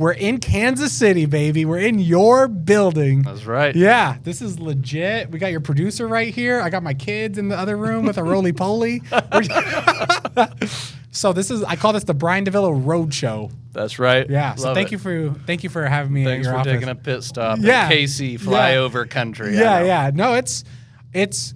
We're in Kansas City, baby. We're in your building. That's right. Yeah, this is legit. We got your producer right here. I got my kids in the other room with a roly-poly. So I call this the Brian Davila Road Show. That's right. Yeah. So thank you for having me at your office. Thanks for taking a pit stop in KC flyover country. Yeah. No, it's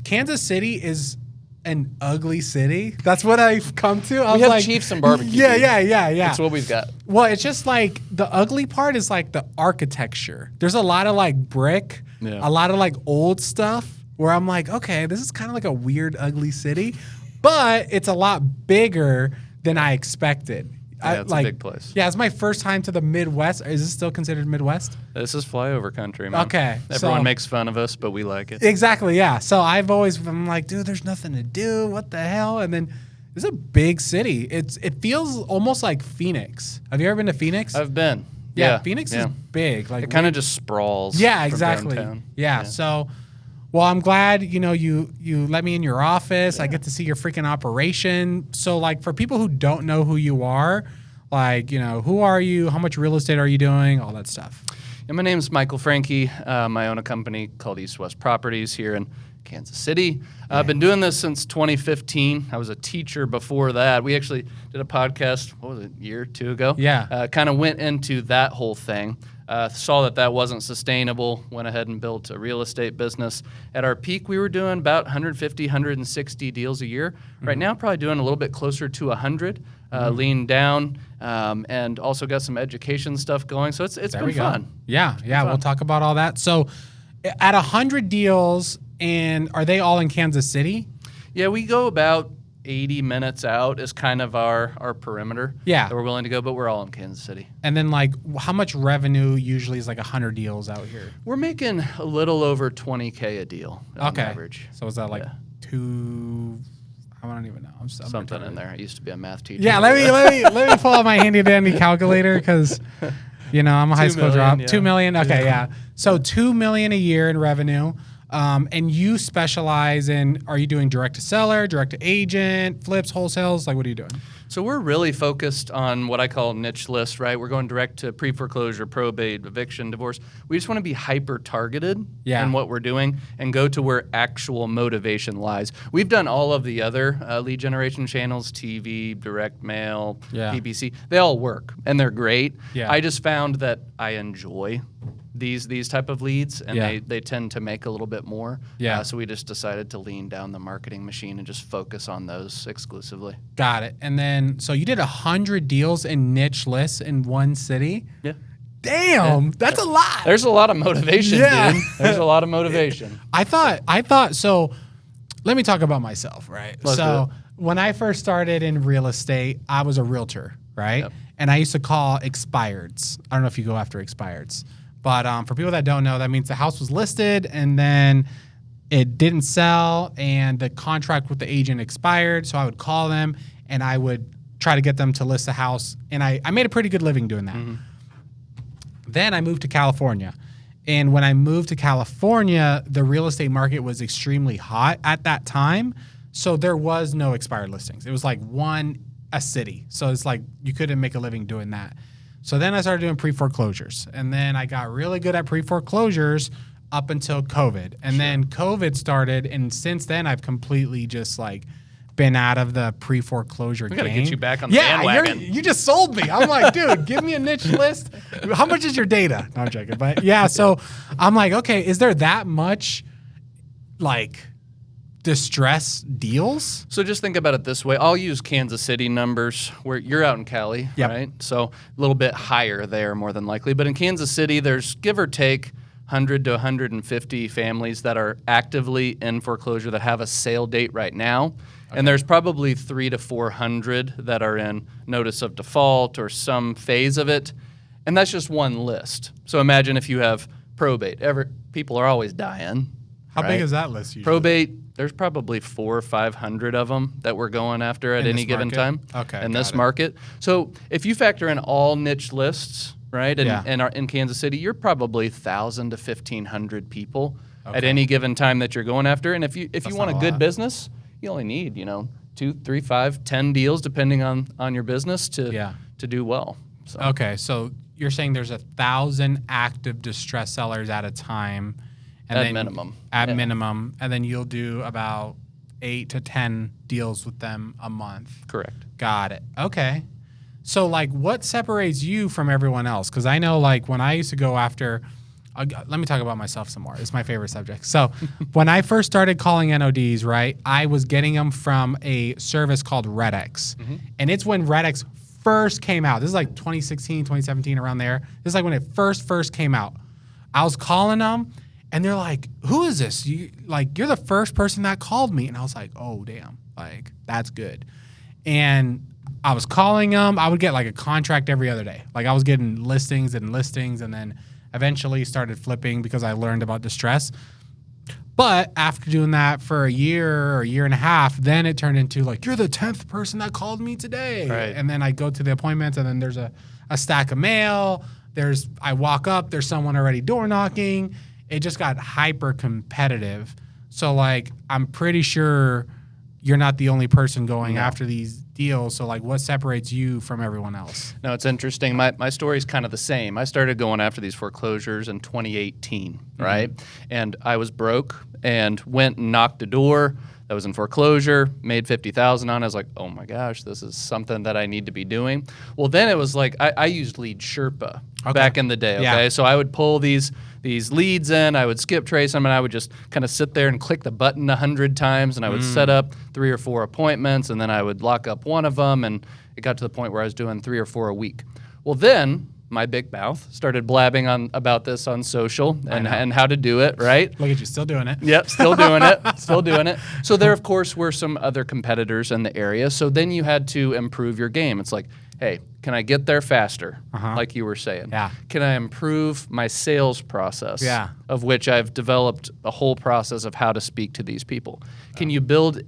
Kansas City is an ugly city. That's what I've come to. We have Chiefs and barbecue. Yeah. That's what we've got. Well, it's just like the ugly part is like the architecture. There's a lot of like brick, a lot of like old stuff where I'm like, okay, this is kind of like a weird, ugly city, but it's a lot bigger than I expected. Yeah, it's a big place. Yeah, it's my first time to the Midwest. Is this still considered Midwest? This is flyover country, man. Okay. Everyone makes fun of us, but we like it. Exactly, yeah. So I'm like, dude, there's nothing to do. What the hell? And then it's a big city. It feels almost like Phoenix. Have you ever been to Phoenix? I've been. Yeah, Phoenix is big. Like it kind of just sprawls. Yeah, exactly. Downtown. Yeah. So, well, I'm glad you let me in your office. I get to see your freaking operation. So, like, for people who don't know who you are, like, who are you? How much real estate are you doing? All that stuff. Yeah, my name's Michael Franke. I own a company called East West Properties here in Kansas City. I've been doing this since 2015. I was a teacher before that. We actually did a podcast, what was it, a year or two ago? Yeah. Kind of went into that whole thing. Saw that wasn't sustainable, went ahead and built a real estate business. At our peak, we were doing about 150, 160 deals a year. Right now, probably doing a little bit closer to 100, lean down, and also got some education stuff going. So it's been fun. Yeah, we'll talk about all that. So at 100 deals, and are they all in Kansas City? Yeah, we go about 80 minutes out is kind of our perimeter that we're willing to go, but we're all in Kansas City. And then, like, how much revenue usually is like 100 deals out here? We're making a little over $20K a deal on average. So is that like two? I don't even know. I'm something in there. I used to be a math teacher. Yeah, let me pull out my handy dandy calculator because I'm a high school drop. 2 million. Okay, yeah. So $2 million a year in revenue. And you specialize in, are you doing direct to seller, direct to agent, flips, wholesales? Like, what are you doing? So we're really focused on what I call niche list, right? We're going direct to pre-foreclosure, probate, eviction, divorce. We just want to be hyper targeted in what we're doing and go to where actual motivation lies. We've done all of the other lead generation channels, TV, direct mail, PPC. They all work and they're great. Yeah. I just found that I enjoy these type of leads, and they tend to make a little bit more. Yeah. So we just decided to lean down the marketing machine and just focus on those exclusively. Got it. And then, so you did 100 deals in niche lists in one city? Yeah. Damn, that's a lot. There's a lot of motivation, dude. There's a lot of motivation. I thought, so let me talk about myself, right? So when I first started in real estate, I was a realtor, right? Yep. And I used to call expireds. I don't know if you go after expireds. But for people that don't know, that means the house was listed and then it didn't sell and the contract with the agent expired. So I would call them and I would try to get them to list the house. And I made a pretty good living doing that. Mm-hmm. Then I moved to California. And when I moved to California, the real estate market was extremely hot at that time. So there was no expired listings. It was like one a city. So it's like you couldn't make a living doing that. So then I started doing pre-foreclosures. And then I got really good at pre-foreclosures up until COVID. And then COVID started. And since then, I've completely just like been out of the pre-foreclosure game. We got to get you back on the bandwagon. You just sold me. I'm like, dude, give me a niche list. How much is your data? No, I'm joking. But yeah, so I'm like, okay, is there that much like distress deals? So just think about it this way. I'll use Kansas City numbers where you're out in Cali, right? So a little bit higher there more than likely. But in Kansas City, there's give or take 100 to 150 families that are actively in foreclosure that have a sale date right now. Okay. And there's probably 300 to 400 that are in notice of default or some phase of it. And that's just one list. So imagine if you have probate. People are always dying. How big is that list usually? Probate, there's probably 400 or 500 of them that we're going after at any given time in this market. So if you factor in all niche lists, right, and in Kansas City, you're probably 1,000 to 1,500 people at any given time that you're going after. And if you want a good business, you only need 2, 3, 5, 10 deals depending on your business to do well. So. Okay, so you're saying there's 1,000 active distress sellers at a time. And at minimum. At minimum. And then you'll do about 8 to 10 deals with them a month. Correct. Got it. Okay. So, like, what separates you from everyone else? Because I know, like, when I used to go after, let me talk about myself some more. It's my favorite subject. So, when I first started calling NODs, right, I was getting them from a service called Redex. And it's when Redex first came out. This is like 2016, 2017, around there. This is like when it first came out. I was calling them, and they're like, who is this? You're the first person that called me. And I was like, oh, damn. Like, that's good. And I was calling them. I would get like a contract every other day. Like, I was getting listings, and then eventually started flipping because I learned about distress. But after doing that for a year or a year and a half, then it turned into like, you're the 10th person that called me today. Right. And then I go to the appointments, and then there's a stack of mail. I walk up, there's someone already door knocking. It just got hyper competitive. So, like, I'm pretty sure you're not the only person going after these deals. So, like, what separates you from everyone else? No, it's interesting. My story is kind of the same. I started going after these foreclosures in 2018, right? And I was broke and went and knocked a door that was in foreclosure, made $50,000 on it. I was like, oh my gosh, this is something that I need to be doing. Well, then it was like, I used Lead Sherpa back in the day, okay? Yeah. So I would pull these leads in, I would skip trace them, and I would just kind of sit there and click the button 100 times, and I would set up 3 or 4 appointments, and then I would lock up one of them, and it got to the point where I was doing 3 or 4 a week. Well, then my big mouth started blabbing about this on social and how to do it, right? Look at you, still doing it. Yep, still doing it, still doing it. So there, of course, were some other competitors in the area. So then you had to improve your game. It's like, hey, can I get there faster, like you were saying? Yeah. Can I improve my sales process, of which I've developed a whole process of how to speak to these people? Can you build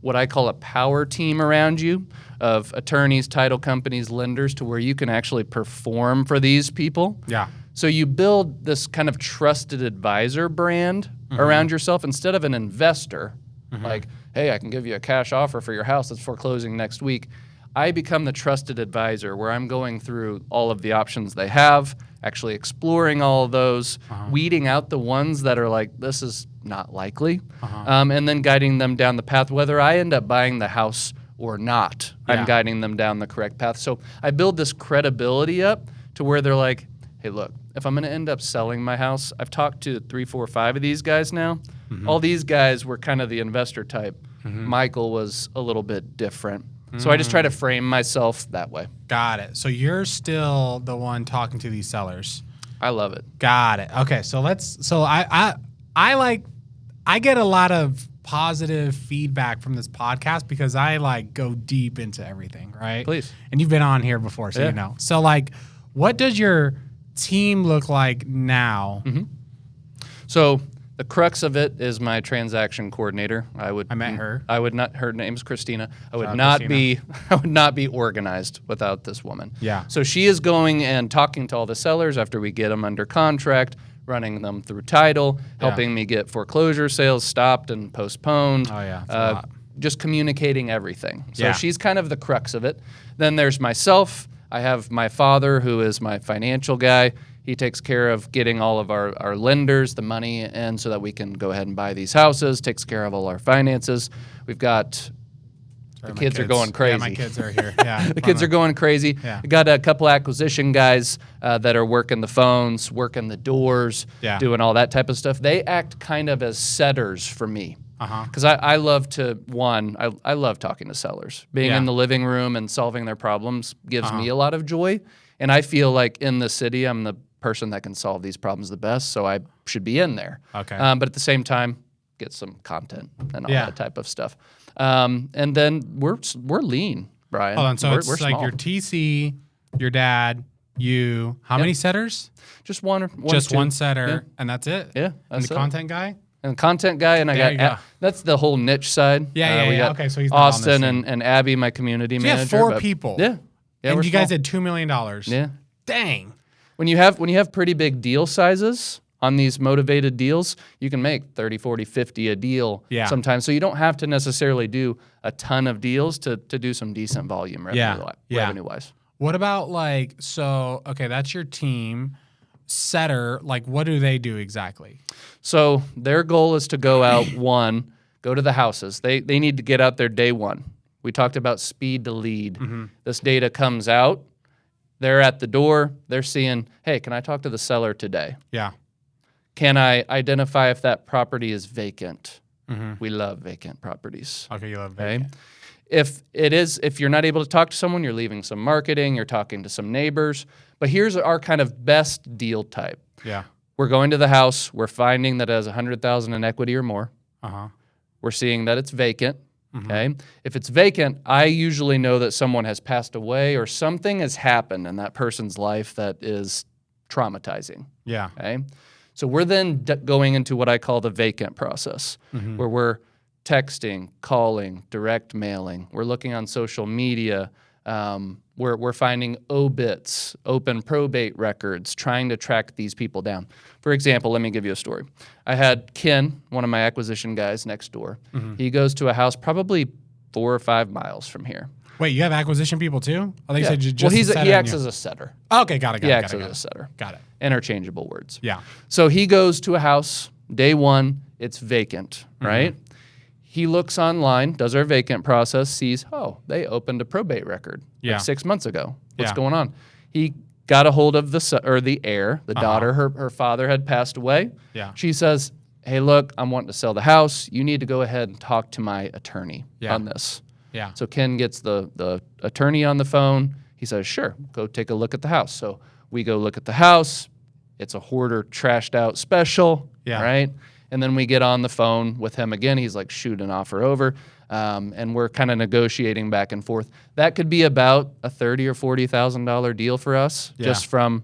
what I call a power team around you of attorneys, title companies, lenders, to where you can actually perform for these people? Yeah. So you build this kind of trusted advisor brand around yourself instead of an investor. Like, hey, I can give you a cash offer for your house that's foreclosing next week. I become the trusted advisor where I'm going through all of the options they have, actually exploring all of those, weeding out the ones that are like, this is not likely, and then guiding them down the path, whether I end up buying the house or not. I'm guiding them down the correct path. So I build this credibility up to where they're like, hey, look, if I'm going to end up selling my house, I've talked to 3, 4, 5 of these guys now. All these guys were kind of the investor type. Michael was a little bit different. So I just try to frame myself that way. Got it. So you're still the one talking to these sellers. I love it. Got it. Okay. So I get a lot of positive feedback from this podcast because I like go deep into everything, right? Please. And you've been on here before, so you know. So, like, what does your team look like now? So the crux of it is my transaction coordinator. I met her. I would not. Her name's Christina. I would not be organized without this woman. Yeah. So she is going and talking to all the sellers after we get them under contract, running them through title, helping me get foreclosure sales stopped and postponed. Oh yeah. That's a lot. Just communicating everything. So she's kind of the crux of it. Then there's myself. I have my father, who is my financial guy. He takes care of getting all of our lenders the money in so that we can go ahead and buy these houses, takes care of all our finances. We've got the kids are going crazy. Yeah, my kids are here. Yeah, the kids are going crazy. Yeah. We got a couple acquisition guys that are working the phones, working the doors, doing all that type of stuff. They act kind of as setters for me. Because I love to, I love talking to sellers. Being in the living room and solving their problems gives me a lot of joy. And I feel like in the city, I'm the person that can solve these problems the best, so I should be in there. Okay. But at the same time, get some content and all that type of stuff. And then we're lean, Brian. Hold on, so it's we're like small. your TC, your dad, you. How many setters? Just one Just or two. one setter, and that's it? Yeah, And that's the it. content guy? And content guy, and There you go. that's the whole niche side. We got okay, so he's not on this Austin thing. and Abby, my community So you have manager. 4 but- people. Yeah. And we're you guys small. had $2 million. Yeah. Dang. When you have pretty big deal sizes on these motivated deals, you can make 30, 40, 50 a deal sometimes. So you don't have to necessarily do a ton of deals to do some decent volume revenue-wise. What about like, so, okay, that's your team. Setter, like what do they do exactly? So their goal is to go out, go to the houses. They need to get out there day one. We talked about speed to lead. This data comes out. They're at the door. They're seeing, hey, can I talk to the seller today? Yeah. Can I identify if that property is vacant? We love vacant properties. Okay, you love vacant. Okay? If you're not able to talk to someone, you're leaving some marketing, you're talking to some neighbors. But here's our kind of best deal type. Yeah. We're going to the house. We're finding that it has $100,000 in equity or more. We're seeing that it's vacant. Okay. If it's vacant, I usually know that someone has passed away or something has happened in that person's life that is traumatizing. Yeah. Okay. So we're then going into what I call the vacant process, where we're texting, calling, direct mailing. We're looking on social media. We're finding obits, open probate records, trying to track these people down. For example, let me give you a story. I had Ken, one of my acquisition guys next door. He goes to a house probably 4 or 5 miles from here. Wait, you have acquisition people too? I think you said well, he acts as a setter. Okay, got it. He acts as a setter. Got it. Interchangeable words. Yeah. So he goes to a house, day one, it's vacant, right? He looks online, does our vacant process, sees, oh, they opened a probate record like 6 months ago. What's going on? He got a hold of the heir, the daughter. Her father had passed away. Yeah. She says, hey, look, I'm wanting to sell the house. You need to go ahead and talk to my attorney on this. Yeah. So Ken gets the attorney on the phone. He says, sure, go take a look at the house. So we go look at the house. It's a hoarder, trashed out special, right? And then we get on the phone with him again. He's like, shoot an offer over. And we're kind of negotiating back and forth. That could be about a $30,000 or $40,000 deal for us, just from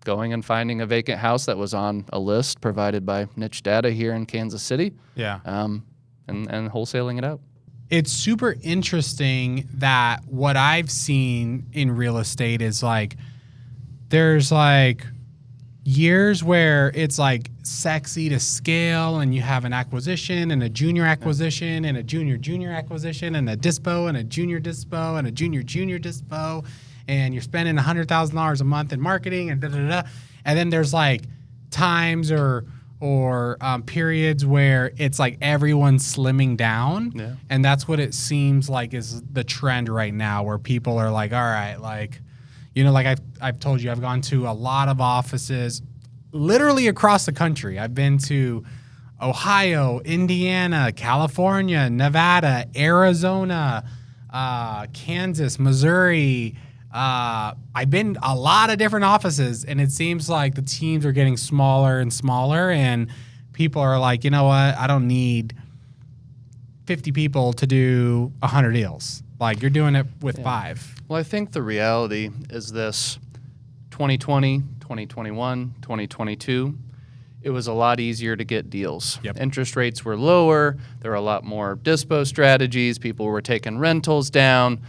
going and finding a vacant house that was on a list provided by Niche Data here in Kansas City. Yeah. And wholesaling it out. It's super interesting that what I've seen in real estate is like, there's like years where it's like sexy to scale and you have an acquisition and a junior acquisition and a junior acquisition and a dispo and a junior dispo and a junior dispo, and you're spending $100,000 a month in marketing and da-da-da. And then there's like times or periods where it's like everyone's slimming down. And that's what it seems like is the trend right now, where people are like, all right, like, you know, like I've told you, I've gone to a lot of offices literally across the country. I've been to Ohio, Indiana, California, Nevada, Arizona, Kansas, Missouri. I've been a lot of different offices, and it seems like the teams are getting smaller and smaller, and people are like, you know what? I don't need 50 people to do 100 deals. Like, you're doing it with 5. Well, I think the reality is this: 2020, 2021, 2022, it was a lot easier to get deals. Interest rates were lower. There were a lot more dispo strategies. People were taking rentals down.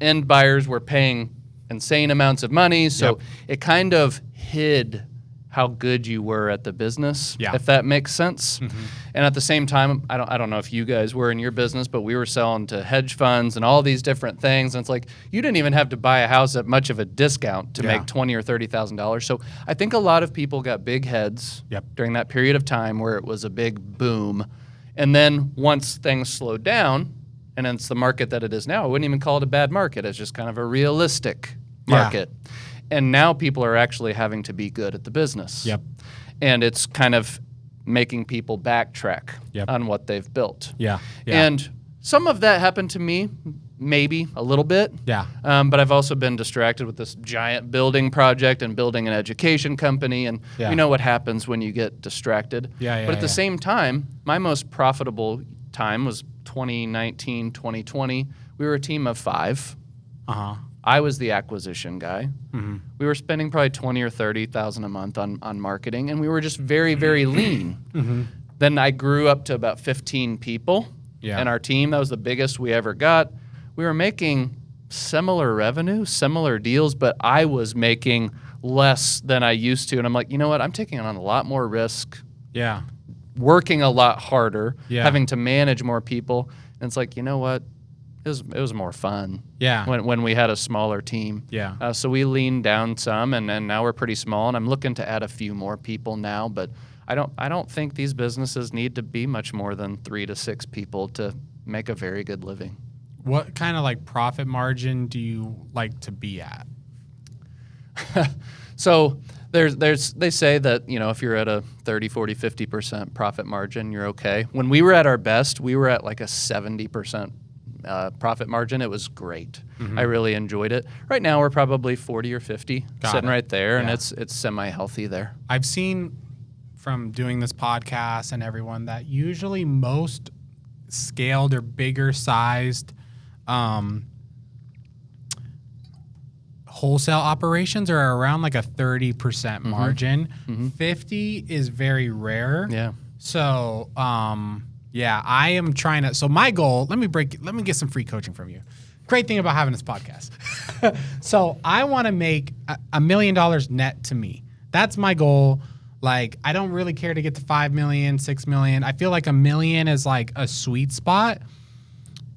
End buyers were paying insane amounts of money. So it kind of hid how good you were at the business, if that makes sense. And at the same time, I don't know if you guys were in your business, but we were selling to hedge funds and all these different things. And it's like, you didn't even have to buy a house at much of a discount to make $20,000 or $30,000. So I think a lot of people got big heads during that period of time where it was a big boom. And then once things slowed down, and it's the market that it is now, I wouldn't even call it a bad market. It's just kind of a realistic market. And now people are actually having to be good at the business. And it's kind of making people backtrack on what they've built. And some of that happened to me, maybe a little bit. But I've also been distracted with this giant building project and building an education company. And you know what happens when you get distracted. But at the same time, my most profitable time was 2019, 2020. We were a team of 5. I was the acquisition guy. We were spending probably $20,000 or $30,000 a month on marketing, and we were just very, very lean. Then I grew up to about 15 people in our team. That was the biggest we ever got. We were making similar revenue, similar deals, but I was making less than I used to. And I'm like, you know what? I'm taking on a lot more risk. Working a lot harder, having to manage more people. And it's like, you know what? it was more fun. Yeah. When we had a smaller team. Yeah. So we leaned down some, and now we're pretty small. And I'm looking to add a few more people now, but I don't think these businesses need to be much more than 3 to 6 people to make a very good living. What kind of like profit margin do you like to be at? So they say that, if you're at a 30, 40, 50% profit margin, you're okay. When we were at our best, we were at like a 70% profit margin. It was great. I really enjoyed it. Right now we're probably 40 or 50 sitting right there, and it's semi-healthy there. I've seen from doing this podcast and everyone that usually most scaled or bigger sized wholesale operations are around like a 30% margin. 50 is very rare. Yeah. So, I am trying to. So my goal. Let me get some free coaching from you. Great thing about having this podcast. So I want to make $1 million net to me. That's my goal. Like, I don't really care to get to 5 million, 6 million. I feel like $1 million is like a sweet spot.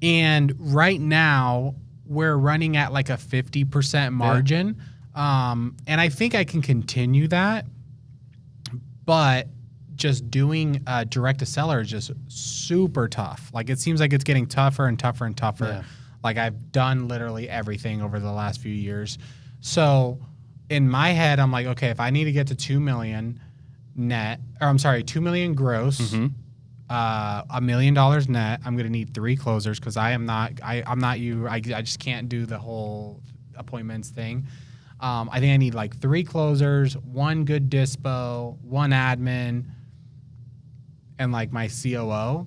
And right now we're running at like a 50% margin. And I think I can continue that, but just doing direct to seller is just super tough. Like, it seems like it's getting tougher and tougher and tougher. Yeah. Like, I've done literally everything over the last few years. So in my head, I'm like, okay, if I need to get to 2 million net, or I'm sorry, 2 million gross, $1 million net, I'm going to need 3 closers because I'm not you. I just can't do the whole appointments thing. I think I need like 3 closers, 1 good dispo, 1 admin, and like my COO.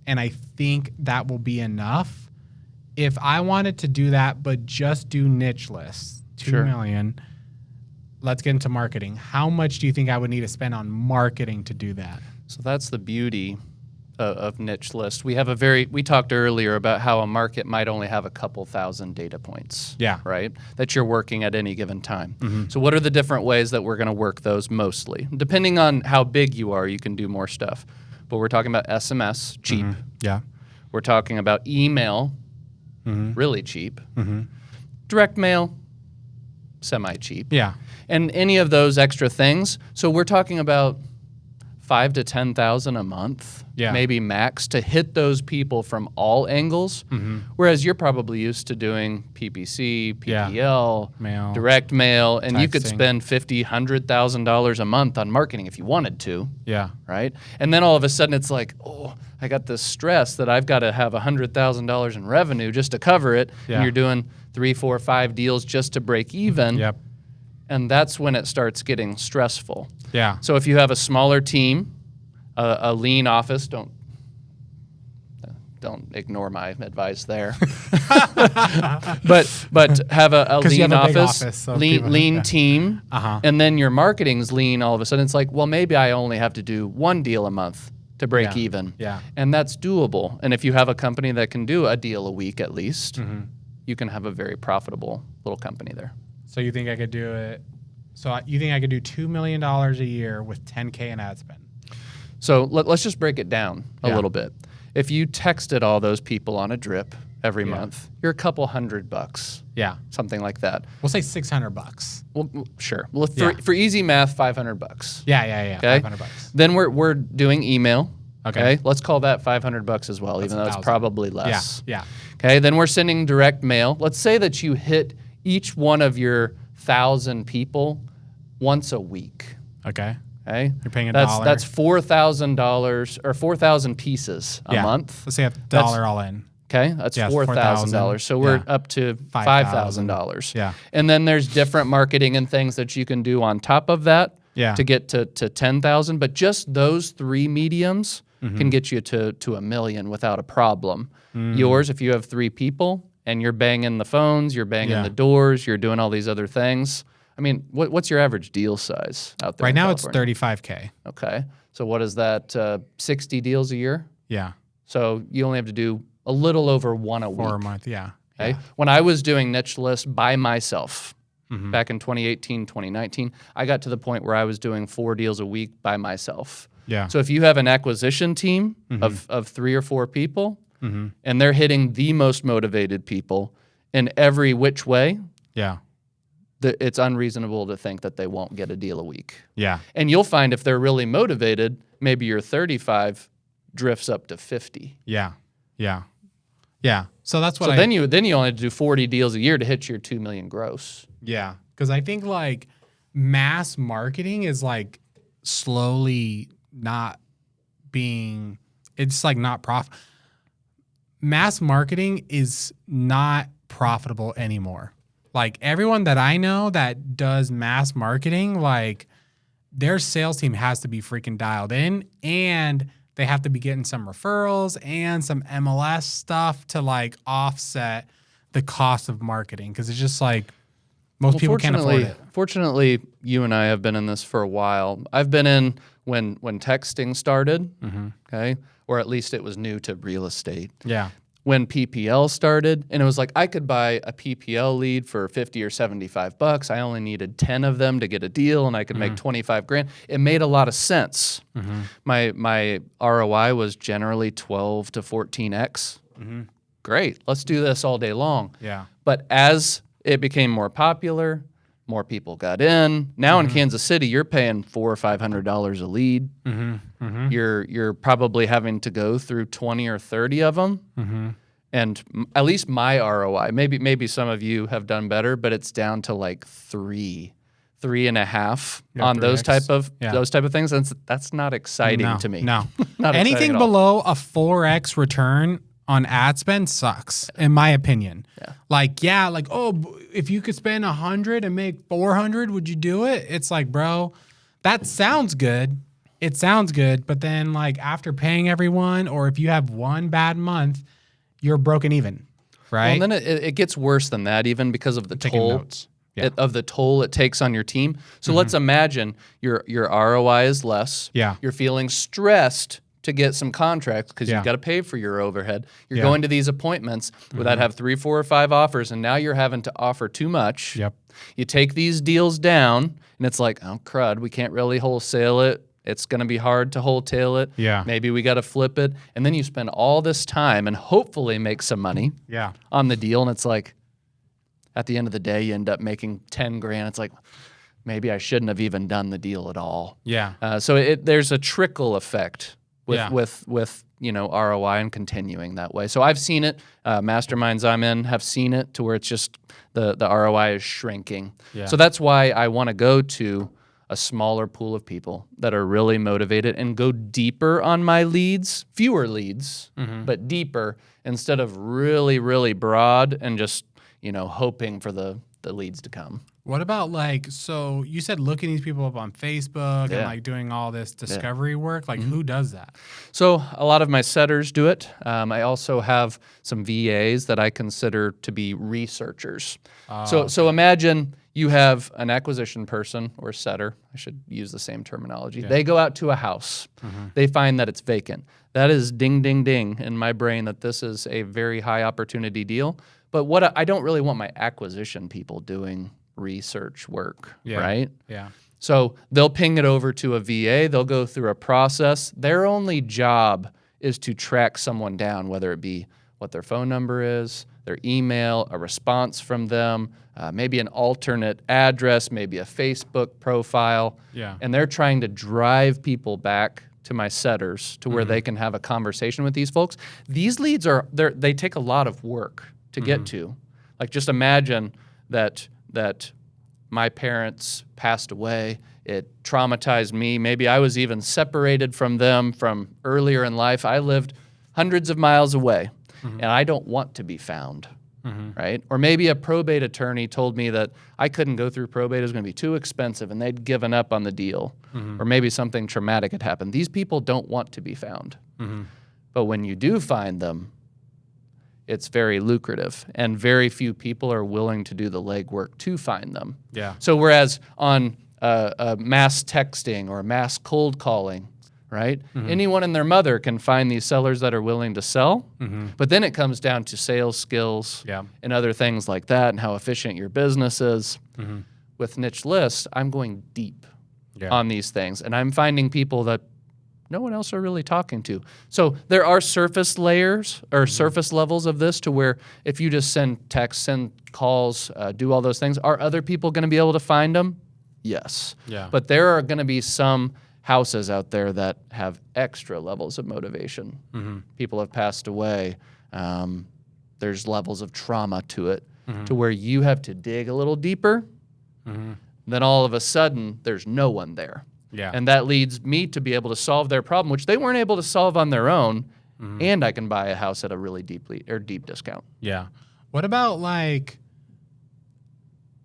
And I think that will be enough. If I wanted to do that, but just do niche lists, 2 million, let's get into marketing. How much do you think I would need to spend on marketing to do that? So that's the beauty of niche list. We talked earlier about how a market might only have a couple thousand data points. Yeah. Right? That you're working at any given time. So what are the different ways that we're going to work those mostly? Depending on how big you are, you can do more stuff. But we're talking about SMS, cheap. Yeah. We're talking about email, really cheap. Direct mail, semi-cheap. Yeah. And any of those extra things. So we're talking about 5,000 to 10,000 a month, maybe max, to hit those people from all angles. Whereas you're probably used to doing PPC, PPL, mail, direct mail, and you could texting. spend $50,000, $100,000 a month on marketing if you wanted to. Yeah. Right? And then all of a sudden it's like, oh, I got this stress that I've got to have $100,000 in revenue just to cover it. Yeah. And you're doing 3, 4, 5 deals just to break even. Yep. And that's when it starts getting stressful. Yeah. So if you have a smaller team, a lean office, don't ignore my advice there. but have a lean office, so lean team, and then your marketing's lean. All of a sudden, it's like, well, maybe I only have to do 1 deal a month to break even. Yeah. And that's doable. And if you have a company that can do a deal a week at least, you can have a very profitable little company there. So you think I could do it? So you think I could do $2 million a year with $10K in ad spend? So let's just break it down a little bit. If you texted all those people on a drip every month, you're a couple $100. Yeah. Something like that. We'll say $600. Well, sure. Well, for easy math, $500. Yeah. Okay? $500. Then we're doing email. Okay. Let's call that $500 as well, even though it's probably less. Yeah. Okay. Then we're sending direct mail. Let's say that you hit each one of your 1,000 people once a week. Okay. Okay. You're paying $1. That's $4,000 or 4,000 pieces a month. Let's say $1 all in. Okay, that's $4,000. So we're up to $5,000. Yeah. And then there's different marketing and things that you can do on top of that to get to 10,000. But just those 3 mediums can get you to $1 million without a problem. Yours, if you have 3 people and you're banging the phones, you're banging the doors, you're doing all these other things. I mean, what's your average deal size out there? Right now, it's $35K. Okay. So what is that? 60 deals a year? Yeah. So you only have to do a little over 1 a week. 4 a month, yeah. Okay. Yeah. When I was doing niche lists by myself back in 2018, 2019, I got to the point where I was doing 4 deals a week by myself. Yeah. So if you have an acquisition team of 3 or 4 people, and they're hitting the most motivated people in every which way, it's unreasonable to think that they won't get a deal a week. Yeah. And you'll find if they're really motivated, maybe your 35 drifts up to 50. Yeah. Yeah. Yeah. So that's what so then you only have to do 40 deals a year to hit your 2 million gross. Yeah. Because I think like mass marketing is like slowly not being, it's like not mass marketing is not profitable anymore. Like everyone that I know that does mass marketing, like their sales team has to be freaking dialed in, and they have to be getting some referrals and some MLS stuff to like offset the cost of marketing. Cause it's just like most people can't afford it. Fortunately, you and I have been in this for a while. I've been in when texting started, okay? Or at least it was new to real estate. Yeah. When PPL started, and it was like I could buy a PPL lead for 50 or 75 bucks. I only needed 10 of them to get a deal, and I could make 25 grand. It made a lot of sense. My ROI was generally 12 to 14x. Great, let's do this all day long. Yeah. But as it became more popular, more people got in. Now in Kansas City, you're paying $400 or $500 a lead. You're probably having to go through 20 or 30 of them. And at least my ROI, maybe some of you have done better, but it's down to like 3.5 on those type of things. And that's not exciting to me. No, not anything below a 4x return on ad spend sucks, in my opinion. Like, if you could spend 100 and make 400, would you do it? It's like, bro, that sounds good. It sounds good, but then like after paying everyone, or if you have one bad month, you're broken even, right? Well, and then it gets worse than that, even because of the toll of the toll it takes on your team. So let's imagine your ROI is less. Yeah. You're feeling stressed to get some contracts because you've got to pay for your overhead. You're going to these appointments that have 3, 4, or 5 offers, and now you're having to offer too much. Yep. You take these deals down, and it's like, oh, crud, we can't really wholesale it. It's going to be hard to wholesale it. Yeah. Maybe we got to flip it. And then you spend all this time and hopefully make some money on the deal. And it's like, at the end of the day, you end up making 10 grand. It's like, maybe I shouldn't have even done the deal at all. Yeah. So there's a trickle effect with ROI and continuing that way. So I've seen it. Masterminds I'm in have seen it to where it's just the ROI is shrinking. Yeah. So that's why I want to go to a smaller pool of people that are really motivated and go deeper on my leads, fewer leads, but deeper, instead of really, really broad and just, hoping for the leads to come. What about so you said looking these people up on Facebook and like doing all this discovery work, like who does that? So a lot of my setters do it. I also have some VAs that I consider to be researchers. So imagine you have an acquisition person or setter. I should use the same terminology. They go out to a house. They find that it's vacant. That is ding, ding, ding in my brain that this is a very high opportunity deal. But I don't really want my acquisition people doing research work, right? Yeah. So they'll ping it over to a VA. They'll go through a process. Their only job is to track someone down, whether it be what their phone number is, their email, a response from them, maybe an alternate address, maybe a Facebook profile. Yeah. And they're trying to drive people back to my setters to where they can have a conversation with these folks. These leads they take a lot of work to get to. Like, just imagine that my parents passed away. It traumatized me. Maybe I was even separated from them from earlier in life. I lived hundreds of miles away, and I don't want to be found, right? Or maybe a probate attorney told me that I couldn't go through probate. It was going to be too expensive, and they'd given up on the deal. Or maybe something traumatic had happened. These people don't want to be found. But when you do find them, it's very lucrative, and very few people are willing to do the legwork to find them. Yeah. So whereas on mass texting or mass cold calling, right? Anyone and their mother can find these sellers that are willing to sell, but then it comes down to sales skills and other things like that, and how efficient your business is. With niche lists, I'm going deep on these things, and I'm finding people that no one else are really talking to. So there are surface layers or surface levels of this to where if you just send texts, send calls, do all those things, are other people going to be able to find them? Yes. Yeah. But there are going to be some houses out there that have extra levels of motivation. People have passed away. There's levels of trauma to it to where you have to dig a little deeper. Then all of a sudden, there's no one there. Yeah. And that leads me to be able to solve their problem, which they weren't able to solve on their own. And I can buy a house at a really deep discount. Yeah. What about like,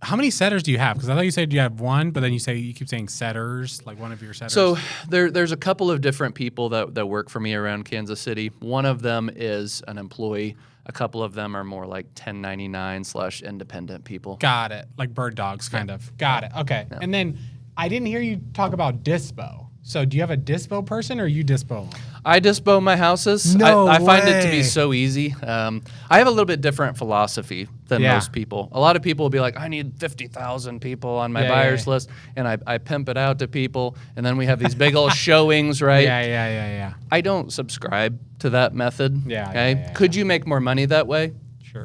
how many setters do you have? Because I thought you said you have one, but then you keep saying setters, like one of your setters. So there's a couple of different people that work for me around Kansas City. One of them is an employee. A couple of them are more like 1099/independent people. Got it. Like bird dogs, kind of. Got it. Okay. Yeah. And then I didn't hear you talk about dispo. So do you have a dispo person or you dispo? I dispo my houses. No I find way. it to be so easy. I have a little bit different philosophy than most people. A lot of people will be like, I need 50,000 people on my buyers list, and I pimp it out to people, and then we have these big old showings, right? Yeah. I don't subscribe to that method. Could you make more money that way?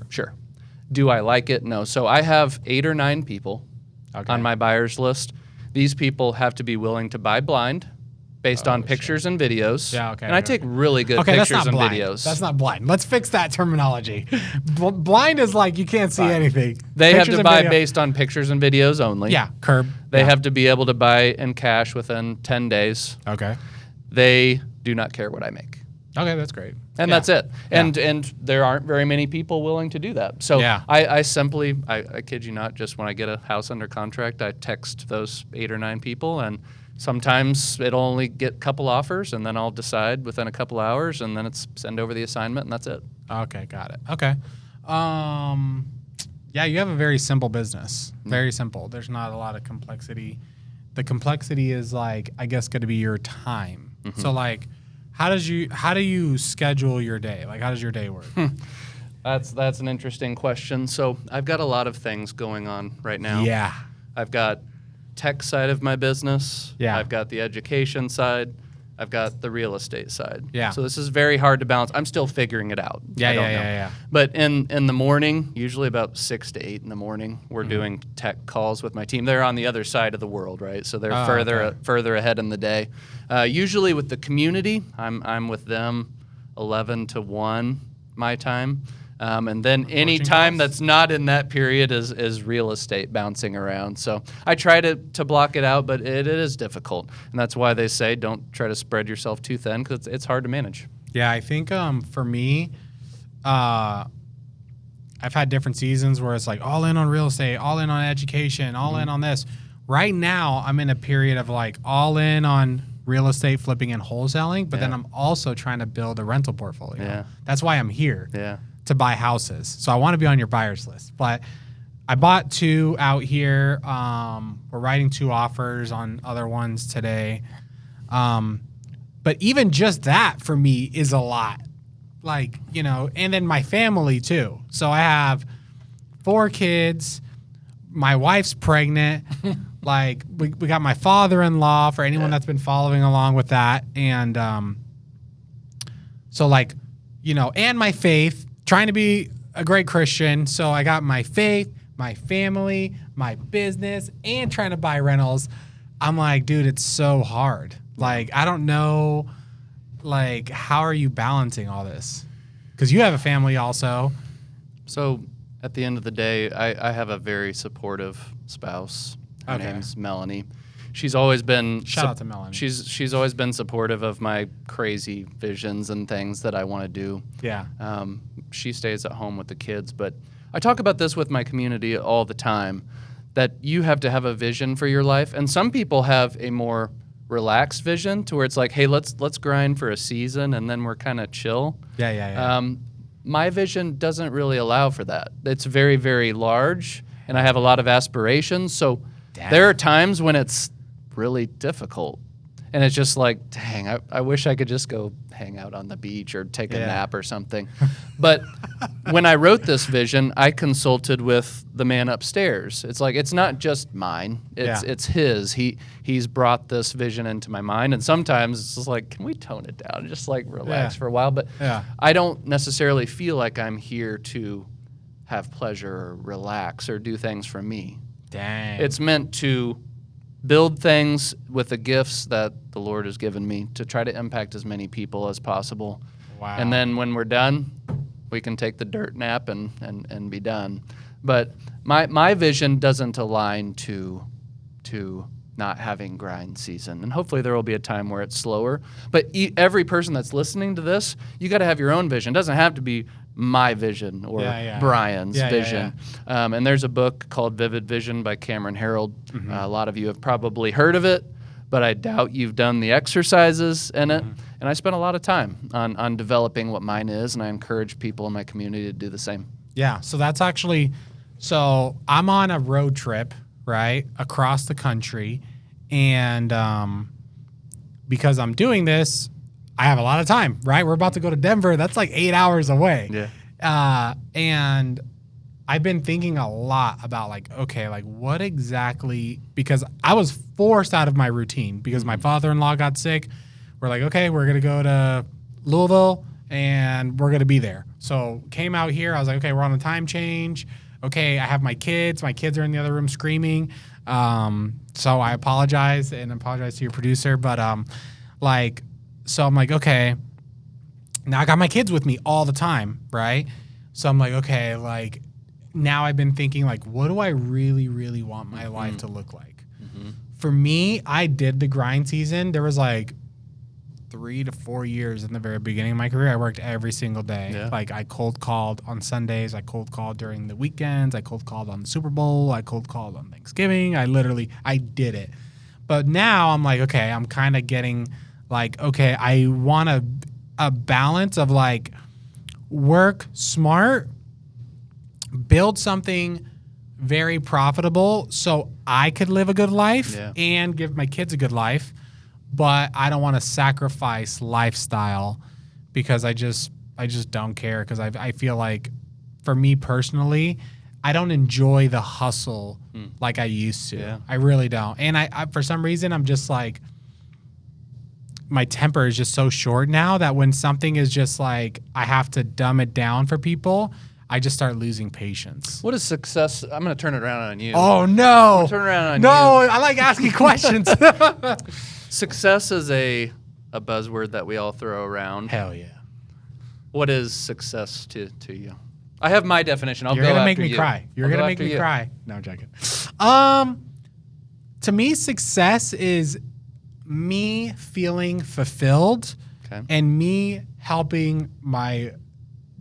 Sure. Do I like it? No. So I have 8 or 9 people on my buyers list. These people have to be willing to buy blind based on pictures and videos. And I take really good pictures and videos. That's not blind. Let's fix that terminology. Blind is like you can't see anything. They have to buy based on pictures and videos only. Yeah, curb. They have to be able to buy in cash within 10 days. Okay. They do not care what I make. Okay, that's great. And that's it. And there aren't very many people willing to do that. So I simply, I kid you not, just when I get a house under contract, I text those 8 or 9 people, and sometimes it'll only get a couple offers, and then I'll decide within a couple hours, and then it's send over the assignment, and that's it. Okay, got it. Okay. Yeah, you have a very simple business. Very simple. There's not a lot of complexity. The complexity is like, I guess, going to be your time. So like, how do you schedule your day? Like, how does your day work? That's an interesting question. So I've got a lot of things going on right now. Yeah. I've got tech side of my business. Yeah. I've got the education side. I've got the real estate side. Yeah. So this is very hard to balance. I'm still figuring it out. Yeah. But in the morning, usually about 6 to 8 in the morning, we're doing tech calls with my team. They're on the other side of the world, right? So they're further ahead in the day. Usually with the community, I'm with them 11 to 1 my time. And then any time that's not in that period is real estate bouncing around. So I try to block it out, but it is difficult. And that's why they say don't try to spread yourself too thin, because it's hard to manage. Yeah, I think for me, I've had different seasons where it's like all in on real estate, all in on education, all in on this. Right now, I'm in a period of like all in on real estate flipping and wholesaling, but then I'm also trying to build a rental portfolio. Yeah. That's why I'm here. Yeah. To buy houses. So I want to be on your buyers list. But I bought 2 out here. We're writing 2 offers on other ones today. But even just that for me is a lot. Like, you know, and then my family too. So I have 4 kids. My wife's pregnant. Like we got my father-in-law for anyone that's been following along with that. And so like, you know, and my faith. Trying to be a great Christian. So I got my faith, my family, my business, and trying to buy rentals. I'm like, dude, it's so hard. Like, I don't know, like, how are you balancing all this? Because you have a family also. So at the end of the day, I have a very supportive spouse. Her name's Melanie. She's always been shout out to Melanie. She's always been supportive of my crazy visions and things that I want to do. Yeah. She stays at home with the kids, but I talk about this with my community all the time, that you have to have a vision for your life, and some people have a more relaxed vision to where it's like, hey, let's grind for a season and then we're kind of chill. Yeah. My vision doesn't really allow for that. It's very, very large, and I have a lot of aspirations. So there are times when it's really difficult. And it's just like, dang, I wish I could just go hang out on the beach or take a nap or something. But when I wrote this vision, I consulted with the man upstairs. It's like, it's not just mine. It's his. He's brought this vision into my mind. And sometimes it's just like, can we tone it down? Just like relax for a while. But I don't necessarily feel like I'm here to have pleasure or relax or do things for me. Dang. It's meant to build things with the gifts that the Lord has given me to try to impact as many people as possible. Wow. And then when we're done, we can take the dirt nap and be done. But my vision doesn't align to not having grind season. And hopefully there will be a time where it's slower. But every person that's listening to this, you got to have your own vision. It doesn't have to be my vision or Brian's vision. And there's a book called Vivid Vision by Cameron Herold. A lot of you have probably heard of it, but I doubt you've done the exercises in it. And I spent a lot of time on developing what mine is, and I encourage people in my community to do the same. Yeah, so that's actually, so I'm on a road trip, right, across the country, and because I'm doing this, I have a lot of time, right? We're about to go to Denver. That's like 8 hours away. Yeah. And I've been thinking a lot about like, okay, like what exactly, because I was forced out of my routine because my father-in-law got sick. We're like, okay, we're going to go to Louisville and we're going to be there. So came out here. I was like, okay, we're on a time change. Okay, I have my kids. My kids are in the other room screaming. So I apologize and apologize to your producer. But so I'm like, okay, now I got my kids with me all the time, right? So I'm like, okay, like now I've been thinking like, what do I really, really want my life to look like? For me, I did the grind season. There was like 3 to 4 years in the very beginning of my career. I worked every single day. Yeah. Like I cold called on Sundays. I cold called during the weekends. I cold called on the Super Bowl. I cold called on Thanksgiving. I did it. But now I'm like, okay, I'm kind of getting like, okay, I want a balance of like work smart, build something very profitable so I could live a good life and give my kids a good life. But I don't want to sacrifice lifestyle because I just don't care, because I feel like for me personally, I don't enjoy the hustle like I used to. Yeah. I really don't. And I for some reason, I'm just like, my temper is just so short now that when something is just like, I have to dumb it down for people, I just start losing patience. What is success? I'm going to turn it around on you. Oh, no. Turn it around on you. No, I like asking questions. Success is a buzzword that we all throw around. Hell yeah. What is success to you? I have my definition. You're going to make me cry. You're going to make me cry. No, I'm joking. To me, success is me feeling fulfilled and me helping my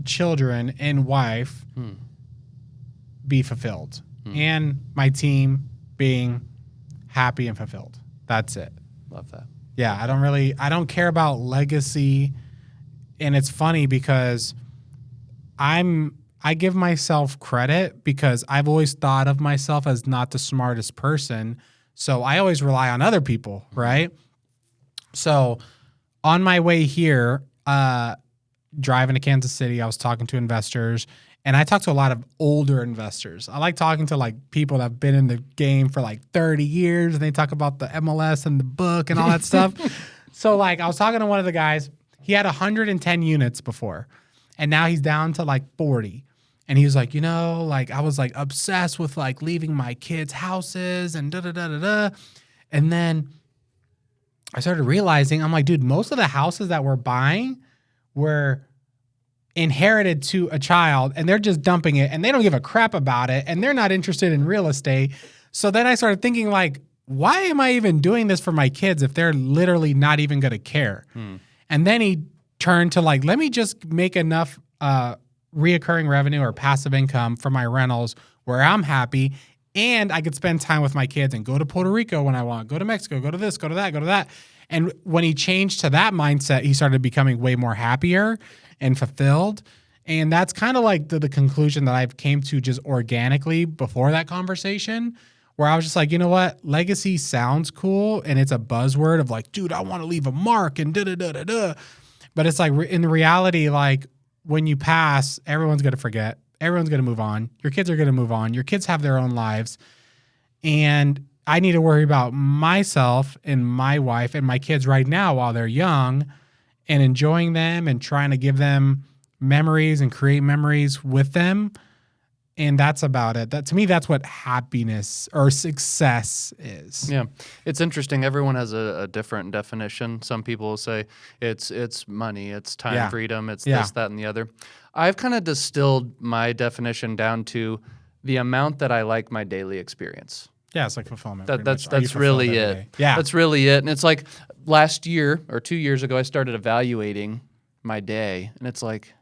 children and wife be fulfilled and my team being happy and fulfilled. That's it. Love that. Yeah, I don't care about legacy. And it's funny because I give myself credit because I've always thought of myself as not the smartest person. So I always rely on other people, right? So on my way here, driving to Kansas City, I was talking to investors, and I talked to a lot of older investors. I like talking to like people that have been in the game for like 30 years, and they talk about the MLS and the book and all that stuff. So like I was talking to one of the guys, he had 110 units before, and now he's down to like 40. And he was like, like I was like obsessed with like leaving my kids' houses and da-da-da-da-da. And then I started realizing, I'm like, dude, most of the houses that we're buying were inherited to a child, and they're just dumping it, and they don't give a crap about it, and they're not interested in real estate. So then I started thinking like, why am I even doing this for my kids if they're literally not even going to care? And then he turned to like, let me just make enough reoccurring revenue or passive income from my rentals where I'm happy and I could spend time with my kids and go to Puerto Rico when I want, go to Mexico, go to this, go to that, go to that. And when he changed to that mindset, he started becoming way more happier and fulfilled. And that's kind of like the conclusion that I've came to just organically before that conversation where I was just like, you know what? Legacy sounds cool and it's a buzzword of like, dude, I want to leave a mark and da-da-da-da-da. But it's like in reality, like when you pass, everyone's going to forget. Everyone's going to move on. Your kids are going to move on. Your kids have their own lives. And I need to worry about myself and my wife and my kids right now while they're young and enjoying them and trying to give them memories and create memories with them. And that's about it. That to me, that's what happiness or success is. Yeah, it's interesting. Everyone has a different definition. Some people will say it's money, it's time freedom, it's this, that, and the other. I've kind of distilled my definition down to the amount that I like my daily experience. Yeah, it's like fulfillment. That's really it. Yeah, that's really it. And it's like last year or 2 years ago, I started evaluating my day, and it's like,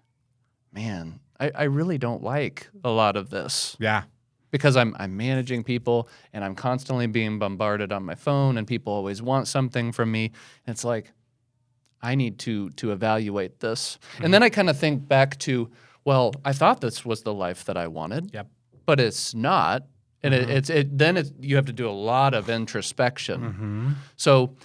man, I really don't like a lot of this. Yeah. Because I'm managing people and I'm constantly being bombarded on my phone and people always want something from me. And it's like, I need to evaluate this. Mm-hmm. And then I kind of think back to, well, I thought this was the life that I wanted. Yep. But it's not. And you have to do a lot of introspection. Mm-hmm. So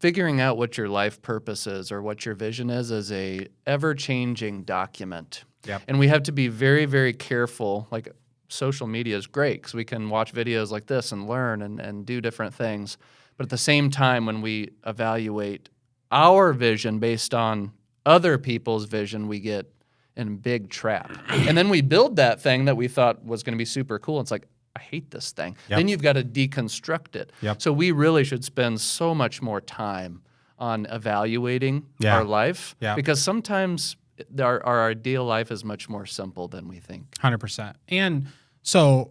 figuring out what your life purpose is or what your vision is a ever-changing document. Yep. And we have to be very, very careful. Like social media is great because we can watch videos like this and learn and do different things. But at the same time, when we evaluate our vision based on other people's vision, we get in a big trap. And then we build that thing that we thought was going to be super cool. It's like, I hate this thing. Yep. Then you've got to deconstruct it. Yep. So we really should spend so much more time on evaluating our life because sometimes our ideal life is much more simple than we think. 100%. And so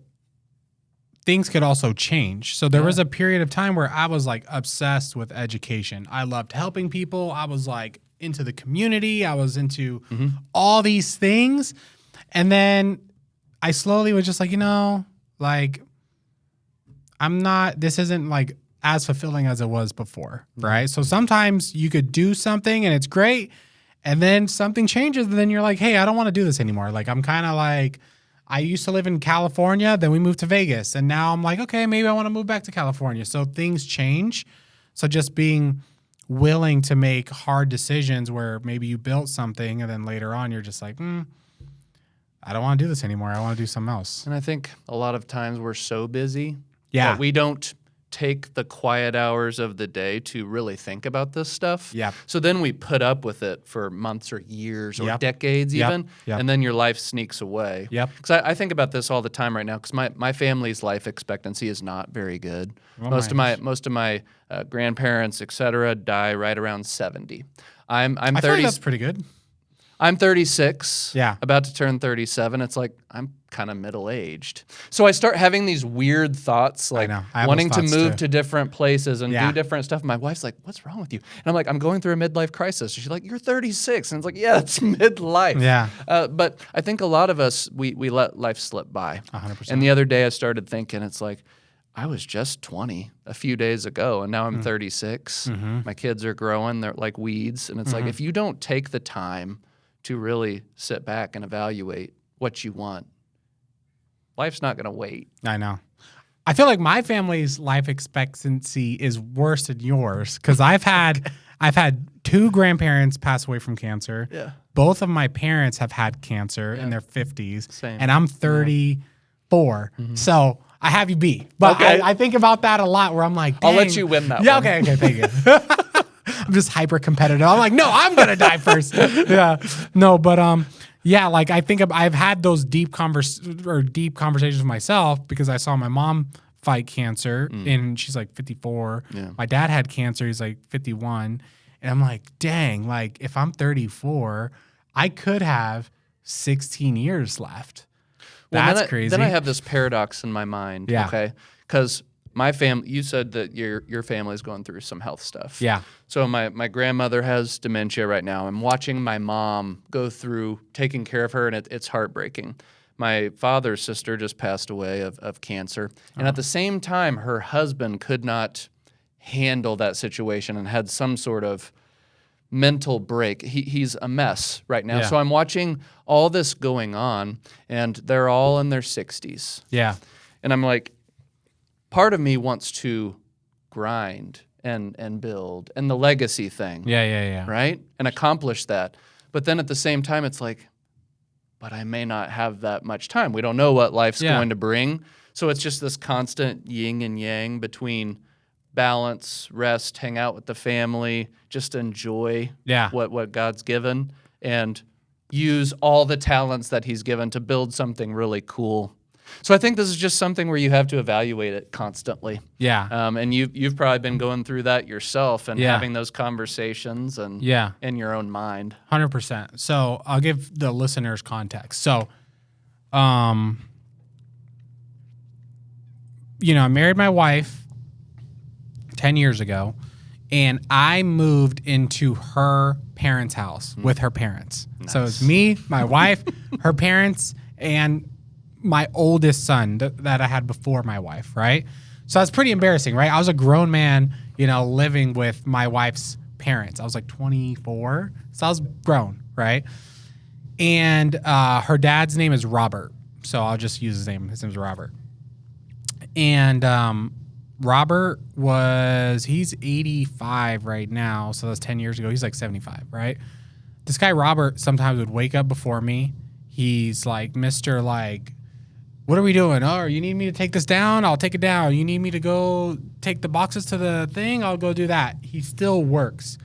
things could also change. So there was a period of time where I was like obsessed with education. I loved helping people. I was like into the community. I was into all these things. And then I slowly was just like, like this isn't like as fulfilling as it was before, right? So sometimes you could do something and it's great. And then something changes, and then you're like, hey, I don't want to do this anymore. Like, I'm kind of like, I used to live in California, then we moved to Vegas, and now I'm like, okay, maybe I want to move back to California. So things change. So just being willing to make hard decisions where maybe you built something, and then later on you're just like, I don't want to do this anymore. I want to do something else. And I think a lot of times we're so busy that we don't take the quiet hours of the day to really think about this stuff. Yeah. So then we put up with it for months or years or decades even, and then your life sneaks away. Yep. Because I think about this all the time right now because my family's life expectancy is not very good. Most of my grandparents, et cetera, die right around 70. I'm 30. I feel like that's pretty good. I'm 36, about to turn 37. It's like I'm kind of middle-aged. So I start having these weird thoughts, like wanting to move to different places and do different stuff. My wife's like, what's wrong with you? And I'm like, I'm going through a midlife crisis. She's like, you're 36. And it's like, yeah, it's midlife. Yeah. But I think a lot of us, we let life slip by. 100%. And the other day I started thinking, it's like, I was just 20 a few days ago, and now I'm 36. Mm-hmm. My kids are growing. They're like weeds. And it's like, if you don't take the time to really sit back and evaluate what you want, life's not going to wait. I know. I feel like my family's life expectancy is worse than yours because I've had 2 grandparents pass away from cancer. Yeah. Both of my parents have had cancer in their 50s. Same. And I'm 34. Mm-hmm. So I have you beat. But I think about that a lot where I'm like, dang. I'll let you win that one. Yeah, okay, thank you. I'm just hyper competitive. I'm like, no, I'm gonna die first. No, but like I think I've had those deep conversations with myself because I saw my mom fight cancer and she's like 54. Yeah. My dad had cancer. He's like 51, and I'm like, dang, like if I'm 34, I could have 16 years left. That's crazy. Then I have this paradox in my mind. Yeah. Okay, because my family, you said that your family's going through some health stuff. Yeah. So my grandmother has dementia right now. I'm watching my mom go through taking care of her, and it's heartbreaking. My father's sister just passed away of cancer. And at the same time, her husband could not handle that situation and had some sort of mental break. He's a mess right now. Yeah. So I'm watching all this going on, and they're all in their 60s. Yeah. And I'm like, part of me wants to grind and build and the legacy thing. Yeah. Right? And accomplish that. But then at the same time, it's like, but I may not have that much time. We don't know what life's going to bring. So it's just this constant yin and yang between balance, rest, hang out with the family, just enjoy what God's given, and use all the talents that he's given to build something really cool. So I think this is just something where you have to evaluate it constantly. Yeah. And you've probably been going through that yourself and having those conversations and in your own mind. 100%. So I'll give the listeners context. So, I married my wife 10 years ago, and I moved into her parents' house with her parents. Nice. So it's me, my wife, her parents, and my oldest son that I had before my wife, right? So that's pretty embarrassing, right? I was a grown man, living with my wife's parents. I was like 24, so I was grown, right? And her dad's name is Robert, so I'll just use his name. His name's Robert. And Robert he's 85 right now, so that's 10 years ago. He's like 75, right? This guy Robert sometimes would wake up before me. He's like, Mr. like, what are we doing? Oh, you need me to take this down? I'll take it down. You need me to go take the boxes to the thing? I'll go do that. He still works.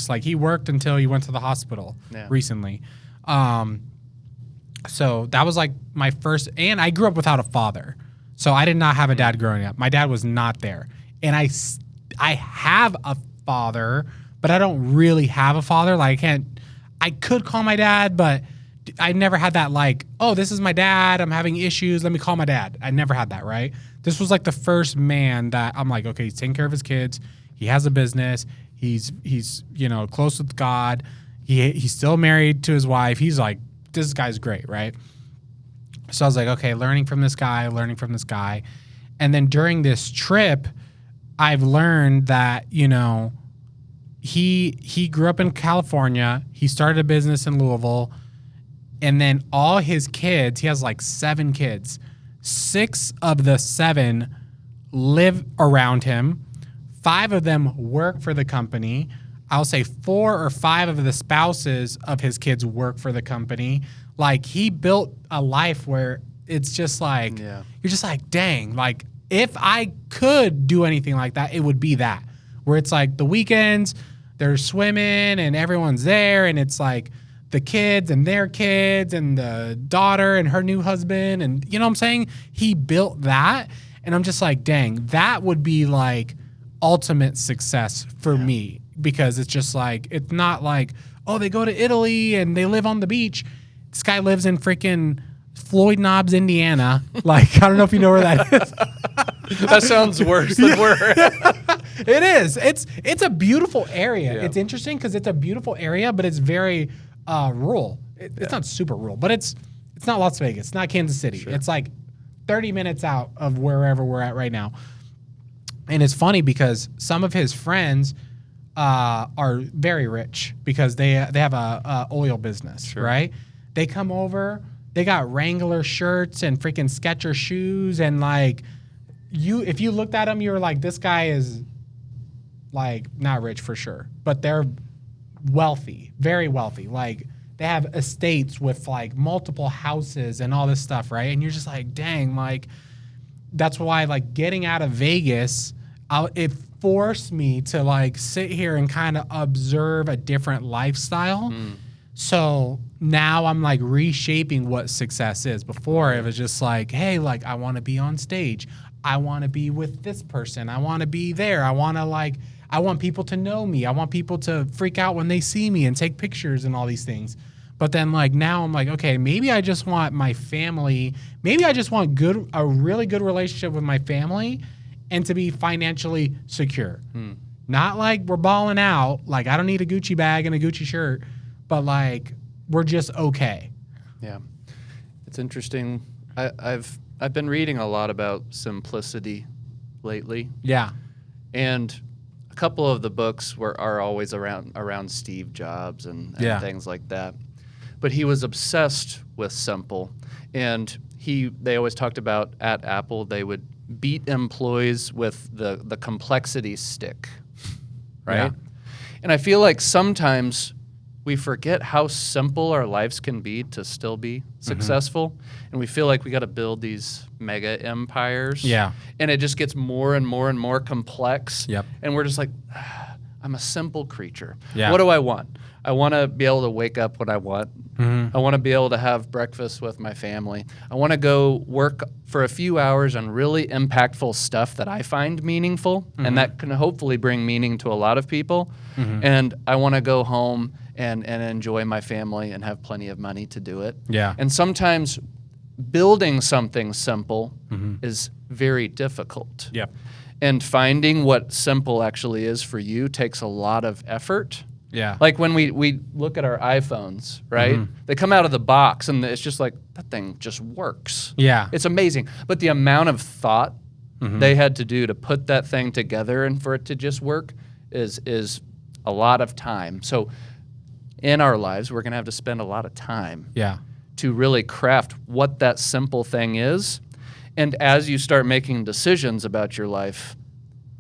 Like, he worked until he went to the hospital recently. So that was like my first, and I grew up without a father. So I did not have a dad growing up. My dad was not there. And I have a father, but I don't really have a father. Like, I could call my dad, but I never had that like, oh, this is my dad. I'm having issues. Let me call my dad. I never had that, right? This was like the first man that I'm like, okay, he's taking care of his kids. He has a business. He's close with God. He's still married to his wife. He's like, this guy's great, right? So I was like, okay, learning from this guy. And then during this trip, I've learned that, he grew up in California. He started a business in Louisville. And then all his kids, he has like 7 kids. 6 of the 7 live around him. 5 of them work for the company. I'll say 4 or 5 of the spouses of his kids work for the company. Like, he built a life where it's just like, you're just like, dang, like, if I could do anything like that, it would be that. Where it's like the weekends, they're swimming and everyone's there, and it's like the kids and their kids and the daughter and her new husband, and you know what I'm saying? He built that, and I'm just like, dang, that would be like ultimate success for me, because it's just like, it's not like, oh, they go to Italy and they live on the beach. This guy lives in freaking Floyd Knobs, Indiana. Like, I don't know if you know where that is. That sounds worse than where it is. It's a beautiful area. Yeah. It's interesting because it's a beautiful area, but it's very rural. It's not super rural, but it's not Las Vegas. It's not Kansas City. Sure. It's like 30 minutes out of wherever we're at right now. And it's funny because some of his friends are very rich because they have a oil business, right? They come over, they got Wrangler shirts and freaking Skechers shoes, and like, if you looked at them, you were like, this guy is like not rich for sure, but they're wealthy, very wealthy. Like, they have estates with like multiple houses and all this stuff, right? And you're just like, dang, like, that's why like getting out of Vegas, it forced me to like sit here and kind of observe a different lifestyle. So now I'm like reshaping what success is. Before it was just like, hey, like, I want to be on stage. I want to be with this person. I want to be there. I want people to know me. I want people to freak out when they see me and take pictures and all these things. But then like now I'm like, okay, maybe I just want my family. Maybe I just want a really good relationship with my family and to be financially secure. Not like we're balling out. Like, I don't need a Gucci bag and a Gucci shirt, but like, we're just okay. Yeah. It's interesting. I've been reading a lot about simplicity lately. Yeah. And a couple of the books are always around Steve Jobs and things like that. But he was obsessed with simple. And they always talked about at Apple, they would beat employees with the complexity stick, right? Yeah. And I feel like sometimes we forget how simple our lives can be to still be successful. And we feel like we got to build these mega empires. Yeah. And it just gets more and more and more complex. Yep. And we're just like, I'm a simple creature. Yeah. What do I want? I want to be able to wake up when I want. I want to be able to have breakfast with my family. I want to go work for a few hours on really impactful stuff that I find meaningful, and that can hopefully bring meaning to a lot of people. And I want to go home and enjoy my family and have plenty of money to do it. Yeah. And sometimes building something simple is very difficult. Yep. And finding what simple actually is for you takes a lot of effort. Yeah. Like when we look at our iPhones, right? They come out of the box and it's just like, that thing just works. Yeah. It's amazing. But the amount of thought they had to do to put that thing together and for it to just work is a lot of time. So in our lives, we're going to have to spend a lot of time to really craft what that simple thing is. And as you start making decisions about your life,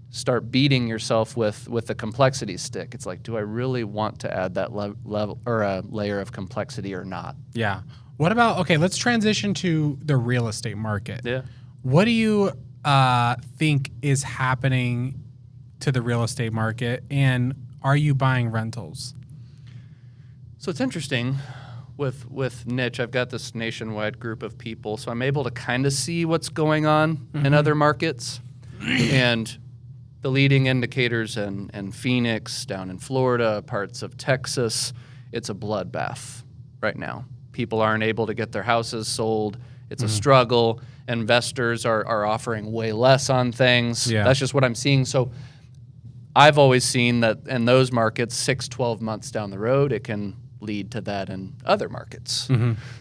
start beating yourself with the complexity stick. It's like, do I really want to add that level or a layer of complexity or not? Yeah. What about, okay, let's transition to the real estate market. Yeah. What do you think is happening to the real estate market, and are you buying rentals? So it's interesting with niche. I've got this nationwide group of people, so I'm able to kind of see what's going on in other markets. And the leading indicators in Phoenix, down in Florida, parts of Texas, it's a bloodbath right now. People aren't able to get their houses sold. It's a struggle. Investors are offering way less on things. Yeah. That's just what I'm seeing. So I've always seen that in those markets, 6-12 months down the road, it can lead to that in other markets.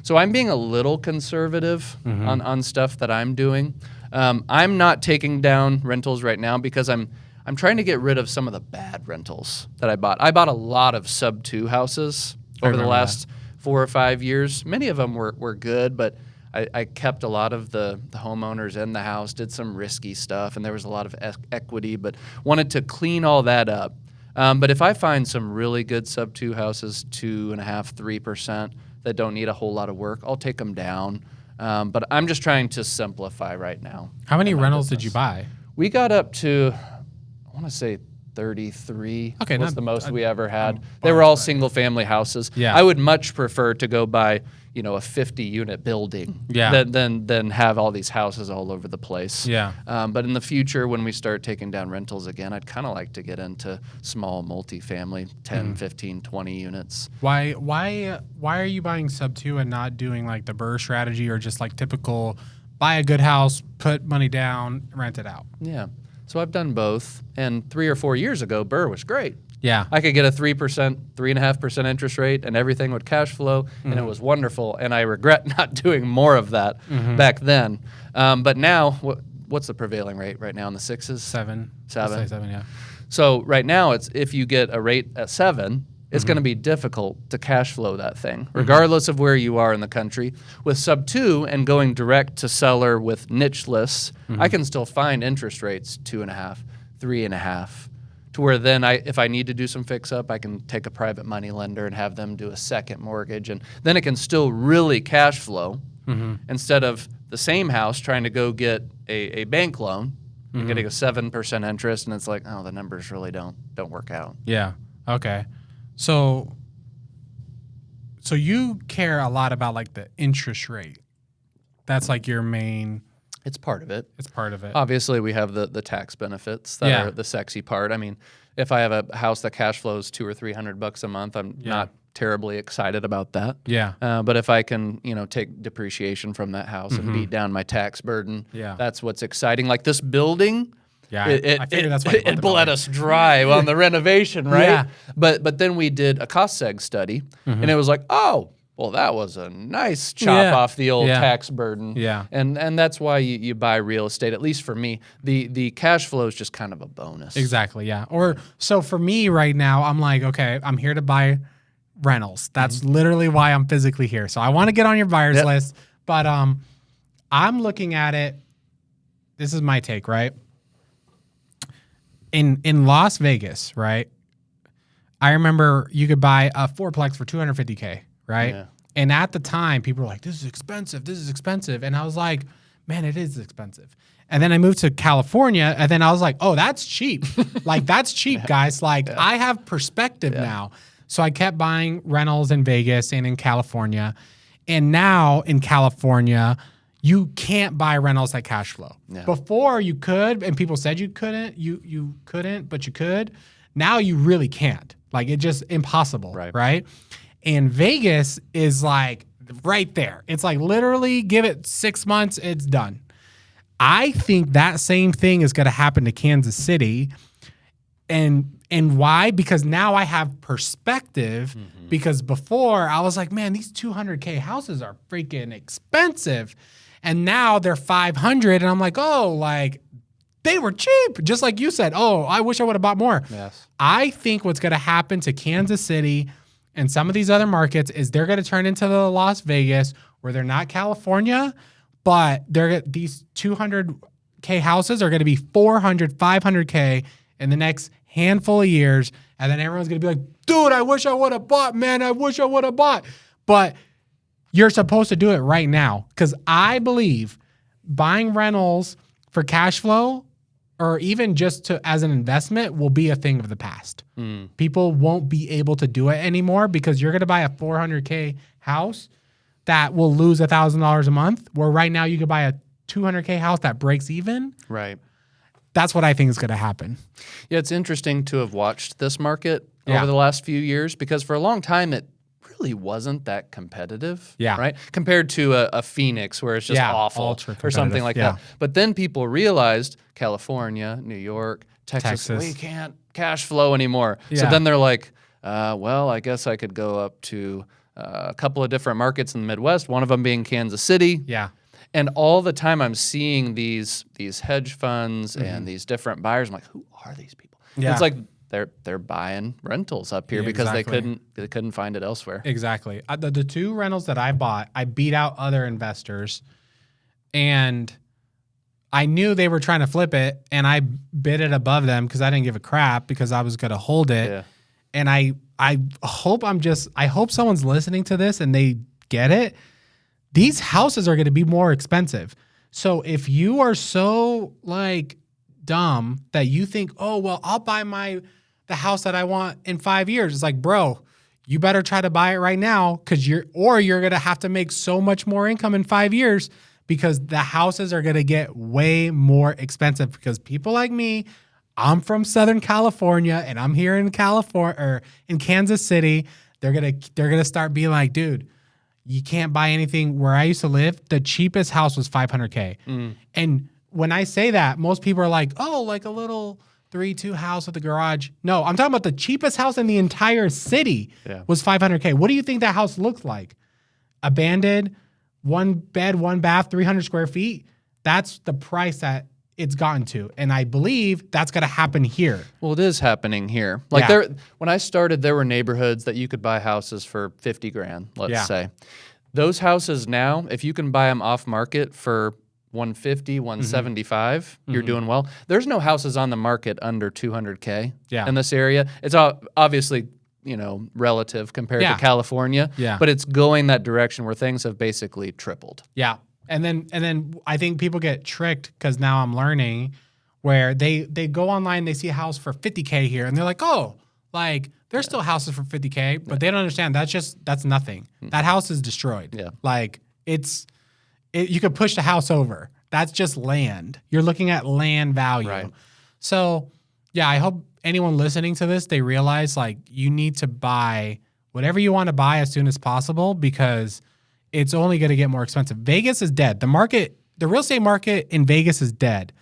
So I'm being a little conservative on stuff that I'm doing. I'm not taking down rentals right now because I'm trying to get rid of some of the bad rentals that I bought. I bought a lot of sub-2 houses over the last 4 or 5 years. Many of them were good, but I kept a lot of the homeowners in the house, did some risky stuff, and there was a lot of equity, but wanted to clean all that up. But if I find some really good sub-2 houses, 2.5%, 3%, that don't need a whole lot of work, I'll take them down. But I'm just trying to simplify right now. How many rentals did you buy? We got up to, I want to say 33 was the most we ever had. They were all single-family houses. Yeah. I would much prefer to go buy, a 50-unit building than have all these houses all over the place. Yeah. But in the future, when we start taking down rentals again, I'd kind of like to get into small multifamily, 10, 15, 20 units. Why are you buying sub-2 and not doing like the Burr strategy or just like typical buy a good house, put money down, rent it out? Yeah. So I've done both. And 3 or 4 years ago, Burr was great. Yeah. I could get a 3%, 3.5% interest rate, and everything would cash flow, and it was wonderful. And I regret not doing more of that back then. But now, what's the prevailing rate right now in the 6s? 7. 7. I'd say 7, yeah. So right now, it's if you get a rate at 7, it's going to be difficult to cash flow that thing, regardless of where you are in the country. With sub-2 and going direct to seller with niche lists, I can still find interest rates 2.5, 3.5. To where then if I need to do some fix up, I can take a private money lender and have them do a second mortgage. And then it can still really cash flow instead of the same house trying to go get a bank loan and getting a 7% interest. And it's like, oh, the numbers really don't work out. Yeah. Okay. So you care a lot about like the interest rate. That's like your main. It's part of it. It's part of it. Obviously, we have the tax benefits that are the sexy part. I mean, if I have a house that cash flows $200 or $300 a month, I'm not terribly excited about that. Yeah. But if I can, take depreciation from that house and beat down my tax burden, that's what's exciting. Like this building, I figured that's why it bled us dry on the renovation, right? Yeah. But then we did a cost seg study, and it was like, oh, well, that was a nice chop off the old tax burden. Yeah. And that's why you buy real estate, at least for me. The cash flow is just kind of a bonus. Exactly, yeah. Or so for me right now, I'm like, okay, I'm here to buy rentals. That's literally why I'm physically here. So I want to get on your buyers list, but I'm looking at it this is my take, right? In Las Vegas, right? I remember you could buy a fourplex for $250K, right? Yeah. And at the time, people were like, this is expensive. This is expensive. And I was like, man, it is expensive. And then I moved to California, and then I was like, oh, that's cheap. Like, that's cheap, guys. Like, I have perspective now. So I kept buying rentals in Vegas and in California. And now in California, you can't buy rentals at cash flow. Yeah. Before you could, and people said you couldn't, you couldn't, but you could. Now you really can't. Like, it's just impossible, right? And Vegas is like right there. It's like literally give it 6 months, it's done. I think that same thing is going to happen to Kansas City. And why? Because now I have perspective. Mm-hmm. Because before I was like, man, these 200K houses are freaking expensive. And now they're 500. And I'm like, oh, like they were cheap. Just like you said, oh, I wish I would have bought more. Yes. I think what's going to happen to Kansas City and some of these other markets is they're going to turn into the Las Vegas where they're not California, but these 200K houses are going to be 400, 500K in the next handful of years. And then everyone's going to be like, dude, I wish I would have bought, man. I wish I would have bought. But you're supposed to do it right now. Because I believe buying rentals for cash flow or even just as an investment will be a thing of the past. People won't be able to do it anymore because you're going to buy a 400K house that will lose $1,000 a month, where right now you could buy a 200K house that breaks even. Right. That's what I think is going to happen. Yeah, it's interesting to have watched this market over the last few years because for a long time it really wasn't that competitive. Yeah. Right? Compared to a Phoenix where it's just awful or something like that. But then people realized California, New York, Texas, we can't cash flow anymore. Yeah. So then they're like, well, I guess I could go up to a couple of different markets in the Midwest, one of them being Kansas City. Yeah. And all the time I'm seeing these hedge funds and these different buyers. I'm like, who are these people? Yeah. It's like they're buying rentals up here because they couldn't find it elsewhere. Exactly. The two rentals that I bought, I beat out other investors, and I knew they were trying to flip it, and I bid it above them because I didn't give a crap because I was going to hold it. Yeah. And I hope someone's listening to this and they get it. These houses are going to be more expensive. So if you are so like dumb that you think, oh, well, I'll buy the house that I want in 5 years. It's like, bro, you better try to buy it right now because you're going to have to make so much more income in 5 years because the houses are going to get way more expensive because people like me, I'm from Southern California and I'm here in California or in Kansas City. They're going to start being like, dude, you can't buy anything. Where I used to live, the cheapest house was $500K. And when I say that, most people are like, oh, like a little 3-2 house with a garage. No, I'm talking about the cheapest house in the entire city was $500K. What do you think that house looks like? Abandoned, 1 bed, 1 bath, 300 square feet. That's the price that it's gotten to. And I believe that's going to happen here. Well, it is happening here. Like when I started, there were neighborhoods that you could buy houses for 50 grand, let's say. Those houses now, if you can buy them off market for 150, 175, you're doing well. There's no houses on the market under 200K in this area. It's obviously, relative compared to California, but it's going that direction where things have basically tripled. Yeah. And then I think people get tricked because now I'm learning where they go online, they see a house for 50K here, and they're like, oh, like there's still houses for 50K, but they don't understand that's nothing. That house is destroyed. Yeah. Like you could push the house over. That's just land. You're looking at land value. Right. So yeah, I hope anyone listening to this, they realize like you need to buy whatever you want to buy as soon as possible because it's only going to get more expensive. Vegas is dead. The real estate market in Vegas is dead,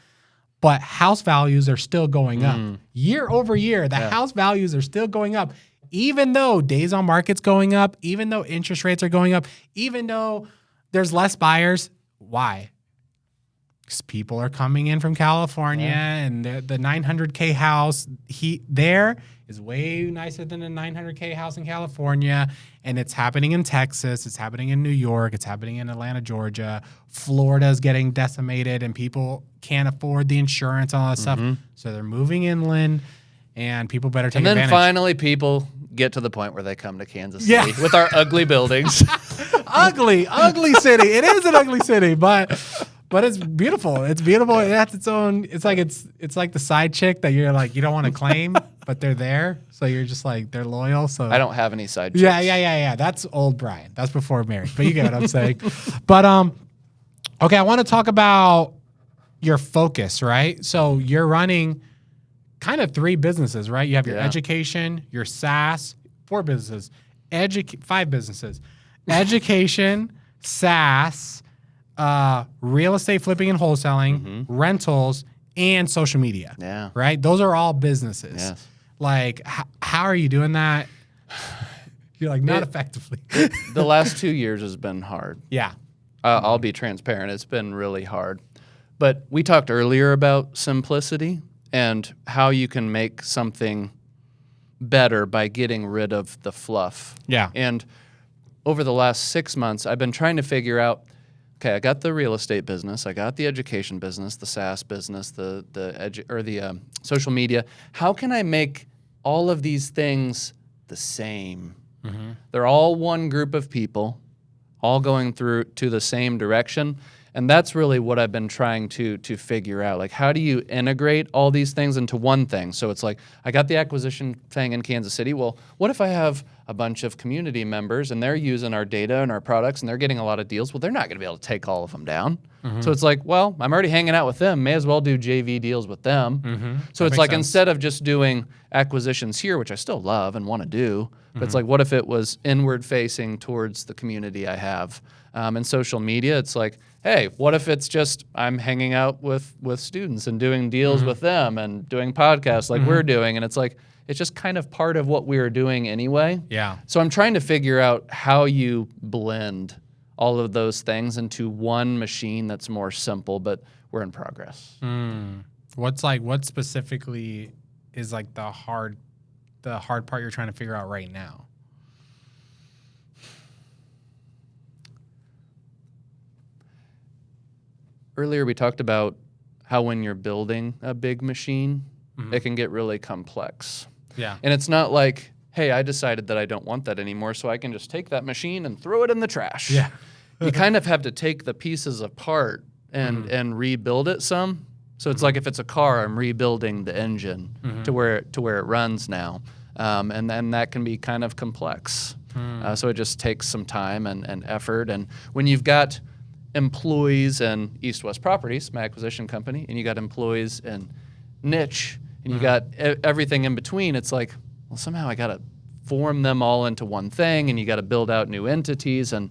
but house values are still going up. Year over year, the house values are still going up, even though days on market's going up, even though interest rates are going up, even though there's less buyers. Why? People are coming in from California, and the 900K house there is way nicer than a 900K house in California, and it's happening in Texas, it's happening in New York, it's happening in Atlanta, Georgia. Florida's getting decimated, and people can't afford the insurance and all that stuff, so they're moving inland, and people better take advantage. And then finally, people get to the point where they come to Kansas City with our ugly buildings. ugly city. It is an ugly city, but it's beautiful. It's beautiful. It has its own. It's like the side chick that you're like you don't want to claim, but they're there. So you're just like they're loyal. So I don't have any side chicks. Yeah. That's old Brian. That's before marriage. But you get what I'm saying. But okay. I want to talk about your focus, right? So you're running kind of 3 businesses, right? You have your education, your SaaS, 4 businesses, 5 businesses, education, SaaS. Real estate flipping and wholesaling, rentals, and social media. Yeah. Right? Those are all businesses. Yes. Like, how are you doing that? You're like, not effectively. The last 2 years has been hard. Yeah. I'll be transparent. It's been really hard. But we talked earlier about simplicity and how you can make something better by getting rid of the fluff. Yeah. And over the last 6 months, I've been trying to figure out, okay, I got the real estate business, I got the education business, the SaaS business, the social media. How can I make all of these things the same? They're all one group of people, all going through to the same direction. And that's really what I've been trying to figure out. Like, how do you integrate all these things into one thing? So it's like, I got the acquisition thing in Kansas City. Well, what if I have a bunch of community members and they're using our data and our products and they're getting a lot of deals? Well, they're not going to be able to take all of them down. So it's like, well, I'm already hanging out with them. May as well do JV deals with them. So it's like, instead of just doing acquisitions here, which I still love and want to do, but it's like, what if it was inward facing towards the community I have? And social media, it's like, hey, what if it's just I'm hanging out with students and doing deals with them and doing podcasts like we're doing? And it's like, it's just kind of part of what we are doing anyway. Yeah. So I'm trying to figure out how you blend all of those things into one machine that's more simple, but we're in progress. What specifically is like the hard part you're trying to figure out right now? Earlier, we talked about how when you're building a big machine, it can get really complex. Yeah. And it's not like, hey, I decided that I don't want that anymore, so I can just take that machine and throw it in the trash. Yeah. You kind of have to take the pieces apart and rebuild it some. So it's like if it's a car, I'm rebuilding the engine to where it runs now. And then that can be kind of complex. So it just takes some time and effort. And when you've got employees in East West Properties, my acquisition company, and you got employees in Niche, and you got everything in between, it's like, well, somehow I got to form them all into one thing, and you got to build out new entities, and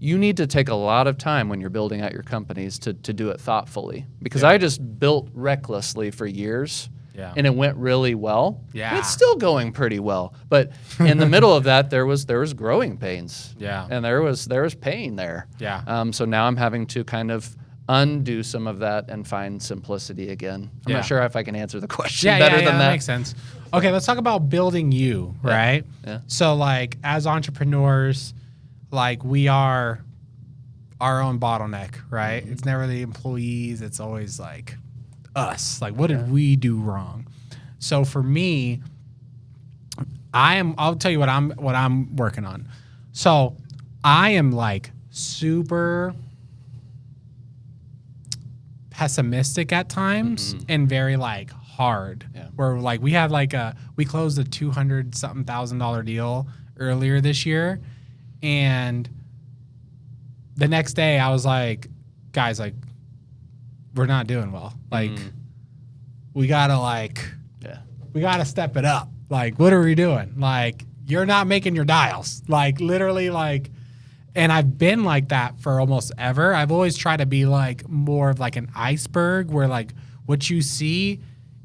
you need to take a lot of time when you're building out your companies to do it thoughtfully. Because I just built recklessly for years, and it went really well. Yeah. And it's still going pretty well. But in the middle of that, there was growing pains. Yeah. And there was pain there. Yeah. So now I'm having to kind of undo some of that and find simplicity again. I'm not sure if I can answer the question better than that. That makes sense. Okay, let's talk about building you, right? Yeah. So like as entrepreneurs, like we are our own bottleneck, right? It's never the employees, it's always like us. Like what did we do wrong? So for me, I'll tell you what I'm working on. So I am like super pessimistic at times and very like hard. Where like we closed a $200,000 deal earlier this year, and the next day I was like, guys, like we're not doing well. Like we gotta step it up. Like what are we doing? Like you're not making your dials. Like literally like. And I've been like that for almost ever. I've always tried to be like more of like an iceberg where like what you see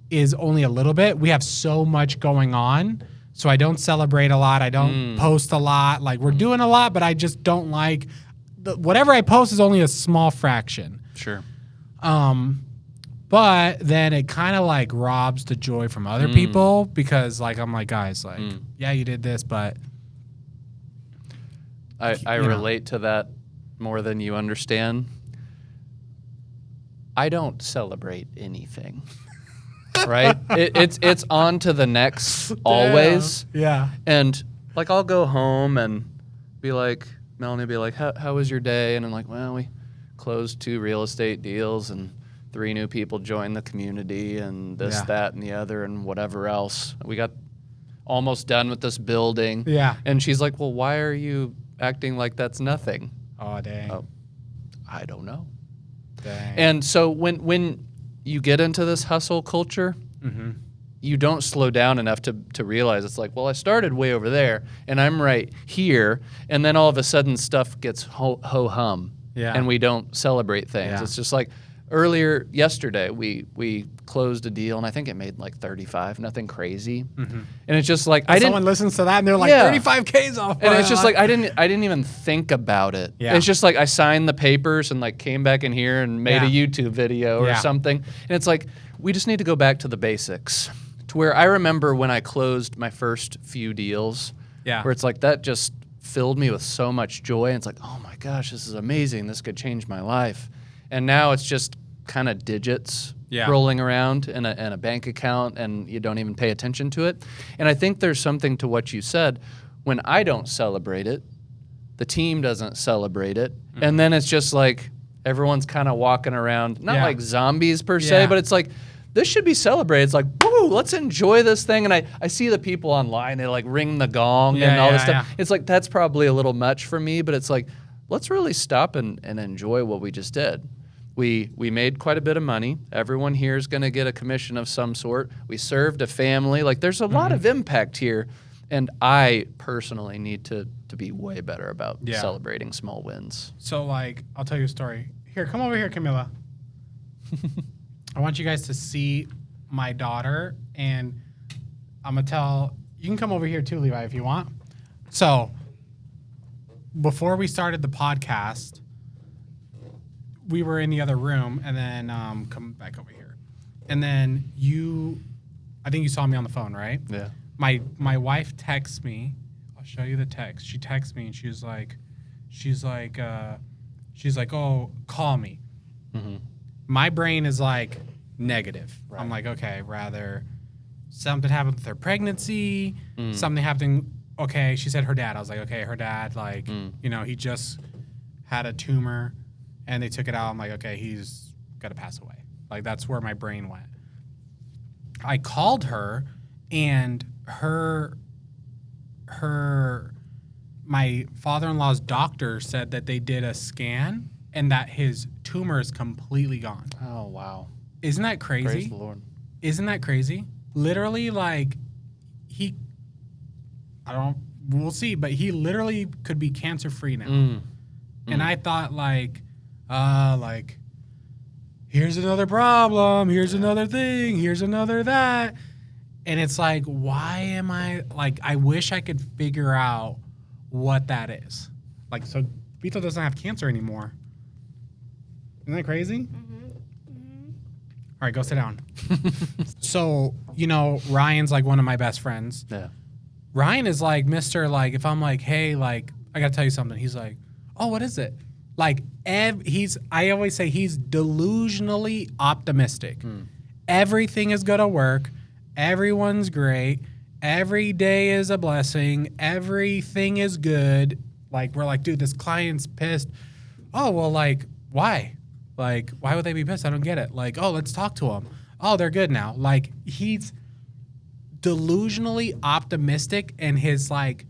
is only a little bit. We have so much going on. So I don't celebrate a lot. I don't post a lot. Like we're doing a lot, but I just don't like whatever I post is only a small fraction. Sure. But then it kind of like robs the joy from other people because like I'm like, guys, like, yeah, you did this, but I relate to that more than you understand. I don't celebrate anything. Right? It's on to the next always. Yeah. And like I'll go home and be like, Melanie will be like, how was your day? And I'm like, well, we closed 2 real estate deals and 3 new people joined the community and this, that, and the other and whatever else. We got almost done with this building. Yeah. And she's like, well, why are you acting like that's nothing? Oh, dang. Oh, I don't know. Dang. And so when you get into this hustle culture, you don't slow down enough to realize it's like, well, I started way over there and I'm right here. And then all of a sudden stuff gets ho-hum and we don't celebrate things. Yeah. It's just like yesterday, we closed a deal and I think it made like 35, nothing crazy. And it's just like, someone listens to that and they're like 35K's off. And it's just like, I didn't even think about it. Yeah. It's just like I signed the papers and like came back in here and made a YouTube video or something. And it's like, we just need to go back to the basics. To where I remember when I closed my first few deals, where it's like that just filled me with so much joy. And it's like, oh my gosh, this is amazing. This could change my life. And now it's just kind of digits rolling around in a bank account and you don't even pay attention to it. And I think there's something to what you said. When I don't celebrate it, the team doesn't celebrate it. And then it's just like everyone's kind of walking around, not like zombies per se, but it's like, this should be celebrated. It's like, woo, let's enjoy this thing. And I see the people online, they like ring the gong and all this stuff. It's like, that's probably a little much for me, but it's like, let's really stop and enjoy what we just did. We made quite a bit of money. Everyone here is going to get a commission of some sort. We served a family. Like there's a lot of impact here. And I personally need to be way better about celebrating small wins. So like, I'll tell you a story. Here, come over here, Camilla. I want you guys to see my daughter, and I'm going to tell, you can come over here too, Levi, if you want. So before we started the podcast, we were in the other room, and then come back over here. And then I think you saw me on the phone, right? Yeah. My wife texts me. I'll show you the text. She texts me, and she's like, oh, call me. My brain is like negative. Right. I'm like, okay, rather something happened with her pregnancy, something happened. Okay, she said her dad. I was like, okay, her dad, like, he just had a tumor and they took it out. I'm like, okay, he's got to pass away. Like, that's where my brain went. I called her and my father-in-law's doctor said that they did a scan and that his tumor is completely gone. Oh, wow. Isn't that crazy? Praise the Lord. Isn't that crazy? Literally, like, we'll see, but he literally could be cancer-free now. And I thought, like, here's another problem, here's another thing, here's another that. And it's like, why am I, like, I wish I could figure out what that is. Like, so Vito doesn't have cancer anymore. Isn't that crazy? All right, go sit down. So, Ryan's like one of my best friends. Yeah. Ryan is like Mr. Like, if I'm like, hey, like, I got to tell you something. He's like, oh, what is it? Like, I always say he's delusionally optimistic. Everything is going to work. Everyone's great. Every day is a blessing. Everything is good. Like, we're like, dude, this client's pissed. Oh, well, like, why? Like, why would they be pissed? I don't get it. Like, oh, let's talk to them. Oh, they're good now. Like, he's delusionally optimistic, and his, like,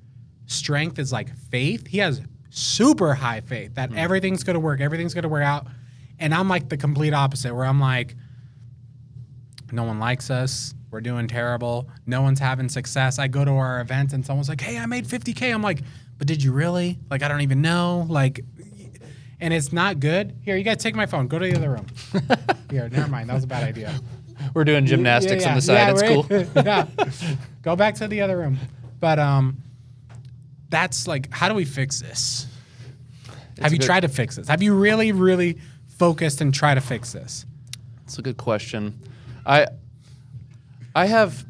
strength is, like, faith. He has super high faith that everything's going to work. Everything's going to work out. And I'm, like, the complete opposite, where I'm like, no one likes us. We're doing terrible. No one's having success. I go to our events, and someone's like, hey, I made $50K. I'm like, but did you really? Like, I don't even know. Like, and it's not good. Here, you guys take my phone. Go to the other room. Here, never mind. That was a bad idea. We're doing gymnastics on the side. It's cool. Yeah. Go back to the other room. But that's like, how do we fix this? Have you tried to fix this? Have you really, really focused and try to fix this? That's a good question. I have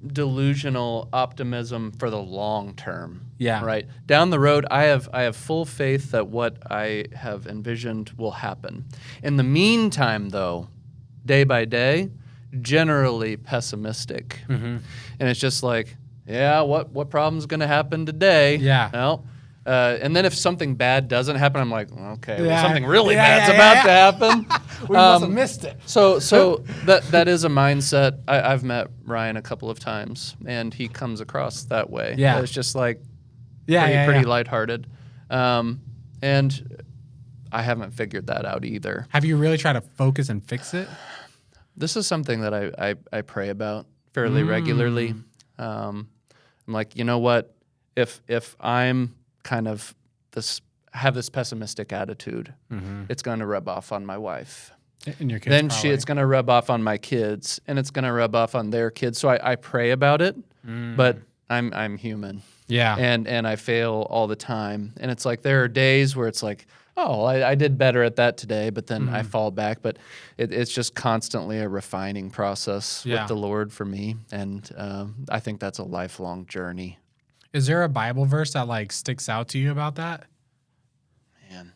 delusional optimism for the long term. Yeah. Right. Down the road, I have full faith that what I have envisioned will happen. In the meantime, though, day by day, generally pessimistic. And it's just like, yeah, what problem's going to happen today? Yeah. Well, and then if something bad doesn't happen, I'm like, okay, well, something really bad's about to happen. We must have missed it. So that is a mindset. I've met Ryan a couple of times, and he comes across that way. Yeah. It's just like pretty lighthearted. And I haven't figured that out either. Have you really tried to focus and fix it? This is something that I pray about fairly regularly. I'm like, you know what? If I'm kind of have this pessimistic attitude, it's going to rub off on my wife. And your kids Then probably. it's going to rub off on my kids, and it's going to rub off on their kids. So I pray about it, but I'm human. Yeah. And I fail all the time. And it's like there are days where it's like, oh, I did better at that today, but then I fall back. But it's just constantly a refining process with the Lord for me. And I think that's a lifelong journey. Is there a Bible verse that like sticks out to you about that? Man.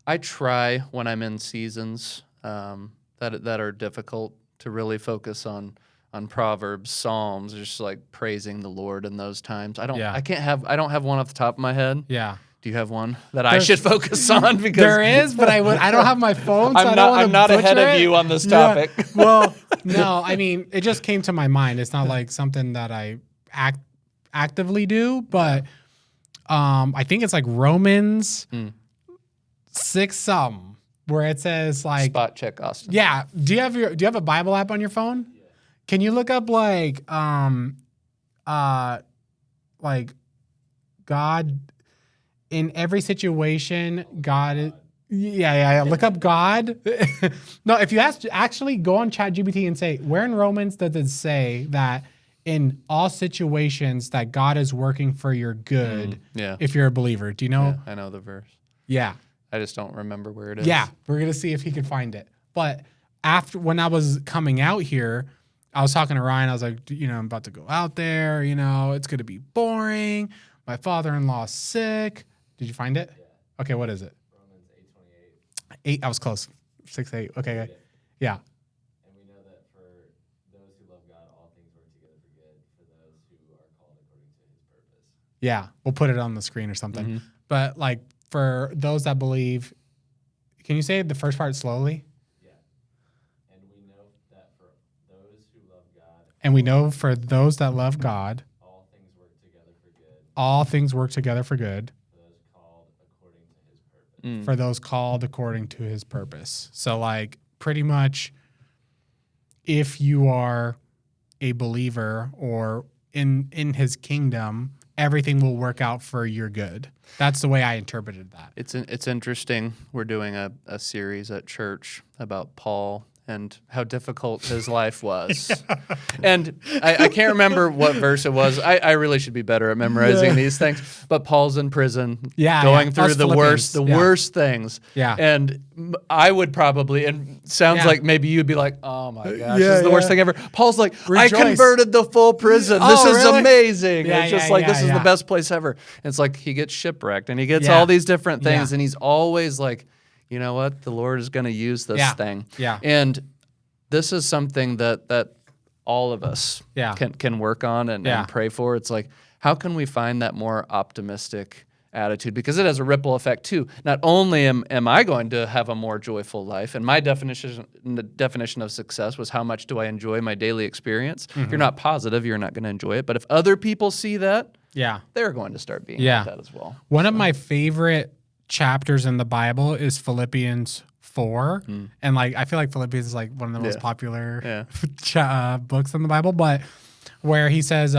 I try when I'm in seasons that are difficult to really focus on Proverbs, Psalms, just like praising the Lord in those times. I don't have one off the top of my head. Yeah. Do you have one that I should focus on? Because there is, but I don't have my phone. So I'm not ahead of you on this topic. Yeah. Well, no, I mean, it just came to my mind. It's not like something that I actively do, but I think it's like Romans 6 something, where it says like spot check Austin. Yeah. Do you have a Bible app on your phone? Yeah. Can you look up like God in every situation? God. Yeah. Look up God. No, if you actually go on ChatGPT and say, where in Romans does it say that in all situations that God is working for your good? If you're a believer, do you know? Yeah, I know the verse. Yeah. I just don't remember where it is. Yeah, we're gonna see if he can find it. But when I was coming out here, I was talking to Ryan. I was like, I'm about to go out there. It's gonna be boring. My father-in-law's sick. Did you find it? Yeah. Okay, what is it? Romans 8:28. 8. I was close. 6:8. Okay. Yeah. And we know that for those who love God, all things work together for good for those who are called according to His purpose. Yeah, we'll put it on the screen or something. But like for those that believe, can you say the first part slowly? Yeah. And we know that for those who love God. And we know for those that love God, all things work together for good. All things work together for good. For those called according to His purpose. For those called according to His purpose. So like pretty much if you are a believer or in His kingdom, everything will work out for your good. That's the way I interpreted that. It's interesting. We're doing a series at church about Paul and how difficult his life was. And I can't remember what verse it was. I really should be better at memorizing these things. But Paul's in prison, going through the worst things. Yeah. And I would probably, and sounds like maybe you'd be like, oh my gosh, this is the worst thing ever. Paul's like, Rejoice. I converted the full prison. This is really? amazing. Yeah, it's just this is the best place ever. And it's like he gets shipwrecked and he gets all these different things. And he's always like, you know what? The Lord is going to use this thing. Yeah. And this is something that all of us can work on and pray for. It's like, how can we find that more optimistic attitude? Because it has a ripple effect too. Not only am I going to have a more joyful life, and my definition of success was how much do I enjoy my daily experience. If you're not positive, you're not going to enjoy it. But if other people see that, they're going to start being like that as well. One of my favorite chapters in the Bible is Philippians 4. And like I feel like Philippians is like one of the most popular books in the Bible, but where he says,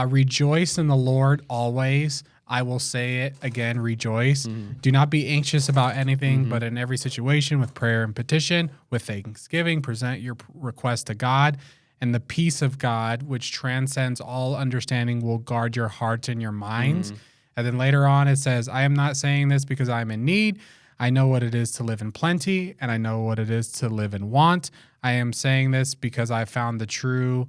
rejoice in the Lord always. I will say it again, rejoice. Do not be anxious about anything, but in every situation with prayer and petition, with thanksgiving, present your request to God, and the peace of God, which transcends all understanding, will guard your hearts and your minds And then later on it says, I am not saying this because I am in need. I know what it is to live in plenty, and I know what it is to live in want. I am saying this because I found the true,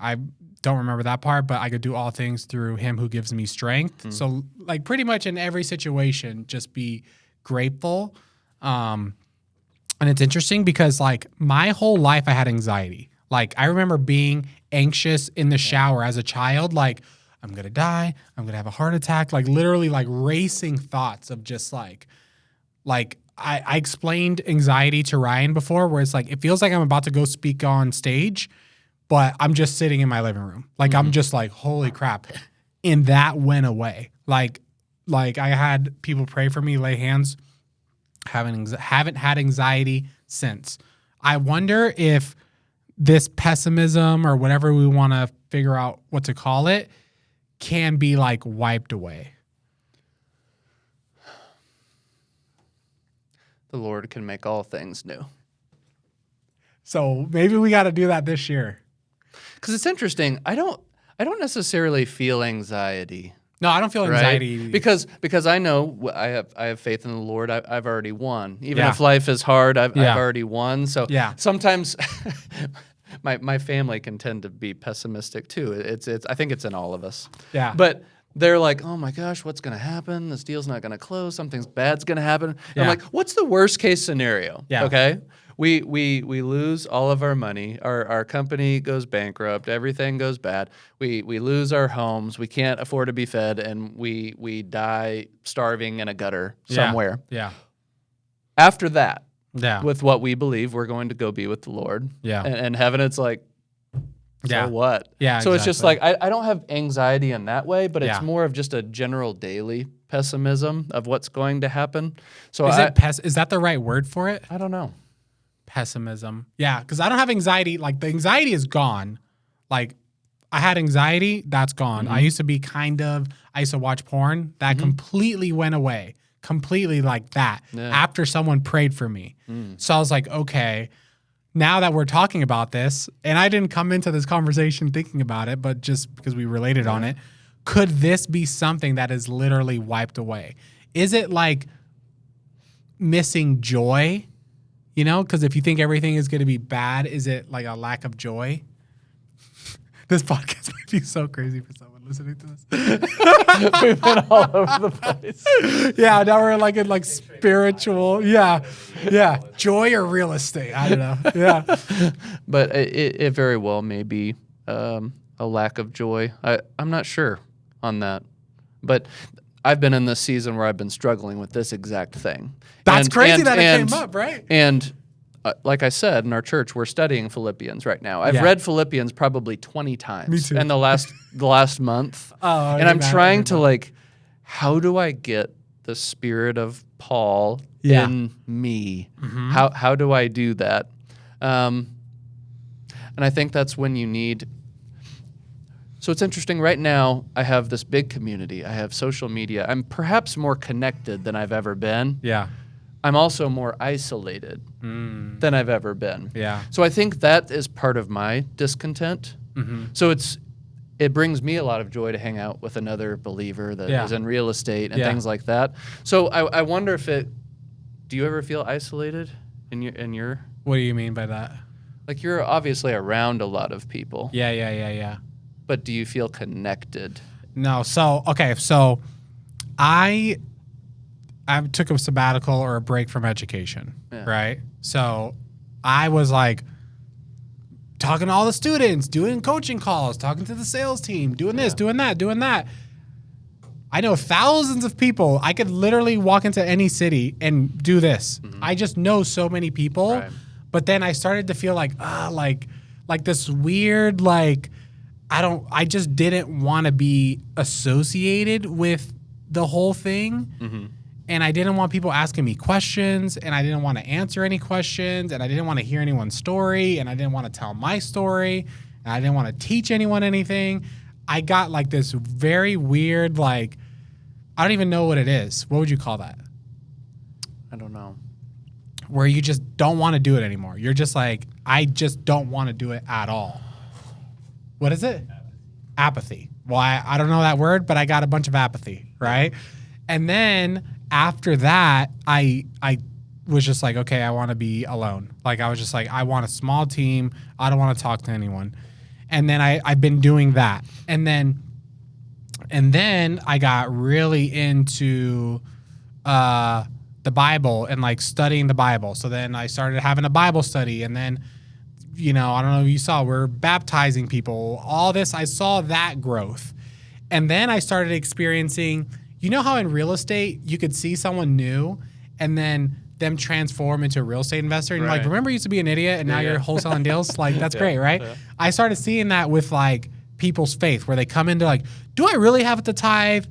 I don't remember that part, but I could do all things through him who gives me strength. So like pretty much in every situation, just be grateful. And it's interesting because like my whole life I had anxiety. Like I remember being anxious in the shower as a child, like I'm going to die. I'm going to have a heart attack. Like literally like racing thoughts of just like I explained anxiety to Ryan before where it's like, it feels like I'm about to go speak on stage, but I'm just sitting in my living room. Like I'm just like, holy crap. And that went away. Like I had people pray for me, lay hands, haven't had anxiety since. I wonder if this pessimism or whatever we want to figure out what to call it can be like wiped away. The Lord can make all things new. So maybe we got to do that this year. Because it's interesting. I don't necessarily feel anxiety. No, I don't feel anxiety. Right? Because I know I have faith in the Lord. I've already won. Even if life is hard, I've already won. So sometimes my family can tend to be pessimistic too. It's I think it's in all of us. Yeah. But they're like, oh my gosh, what's going to happen? This deal's not going to close. Something bad's going to happen. I'm like, what's the worst case scenario? Yeah. Okay. We lose all of our money. Our company goes bankrupt. Everything goes bad. We lose our homes. We can't afford to be fed, and we die starving in a gutter somewhere. Yeah. After that, yeah, with what we believe, we're going to go be with the Lord. Yeah. And heaven, it's like, so what? Yeah. So it's just like I don't have anxiety in that way, but it's more of just a general daily pessimism of what's going to happen. So is that the right word for it? I don't know. Pessimism. Yeah, because I don't have anxiety. Like the anxiety is gone. Like I had anxiety, that's gone. I used to be I used to watch porn. That completely went away. Completely like that. Yeah. After someone prayed for me. So I was like, okay, now that we're talking about this, and I didn't come into this conversation thinking about it, but just because we related on it, could this be something that is literally wiped away? Is it like missing joy? You know, because if you think everything is going to be bad, is it like a lack of joy? This podcast might be so crazy for someone listening to this. We've been all over the place. Yeah, now we're like in like spiritual. Yeah. Joy or real estate. I don't know. Yeah. But it very well may be a lack of joy. I'm not sure on that. But I've been in this season where I've been struggling with this exact thing. That's crazy that it came up, right? And like I said, in our church, we're studying Philippians right now. I've read Philippians probably 20 times. Me too. In the last month. And I'm trying to like, how do I get the spirit of Paul in me? How do I do that? And I think that's when you need. So it's interesting. Right now, I have this big community. I have social media. I'm perhaps more connected than I've ever been. Yeah. I'm also more isolated than I've ever been. Yeah. So I think that is part of my discontent. So it brings me a lot of joy to hang out with another believer that is in real estate and things like that. So I wonder if do you ever feel isolated in your? What do you mean by that? Like you're obviously around a lot of people. Yeah. But do you feel connected? No. So, okay. So I took a sabbatical or a break from education, right? So I was like talking to all the students, doing coaching calls, talking to the sales team, doing this, doing that. I know thousands of people. I could literally walk into any city and do this. I just know so many people. Right. But then I started to feel like this weird, like, I just didn't want to be associated with the whole thing. And I didn't want people asking me questions, and I didn't want to answer any questions, and I didn't want to hear anyone's story, and I didn't want to tell my story, and I didn't want to teach anyone anything. I got like this very weird, like, I don't even know what it is. What would you call that? I don't know. Where you just don't want to do it anymore. You're just like, I just don't want to do it at all. What is it? Apathy. well, I don't know that word, but I got a bunch of apathy, right? And then after that, I was just like, okay, I want to be alone. Like, I was just like, I want a small team. I don't want to talk to anyone. And then I've been doing that. And then I got really into the Bible and like studying the Bible. So then I started having a Bible study, and then, I don't know if you saw, we're baptizing people, all this. I saw that growth. And then I started experiencing, how in real estate, you could see someone new and then them transform into a real estate investor. And you're like, remember you used to be an idiot and now you're wholesaling deals? Like, that's great, right? Yeah. I started seeing that with like people's faith, where they come into like, do I really have to tithe?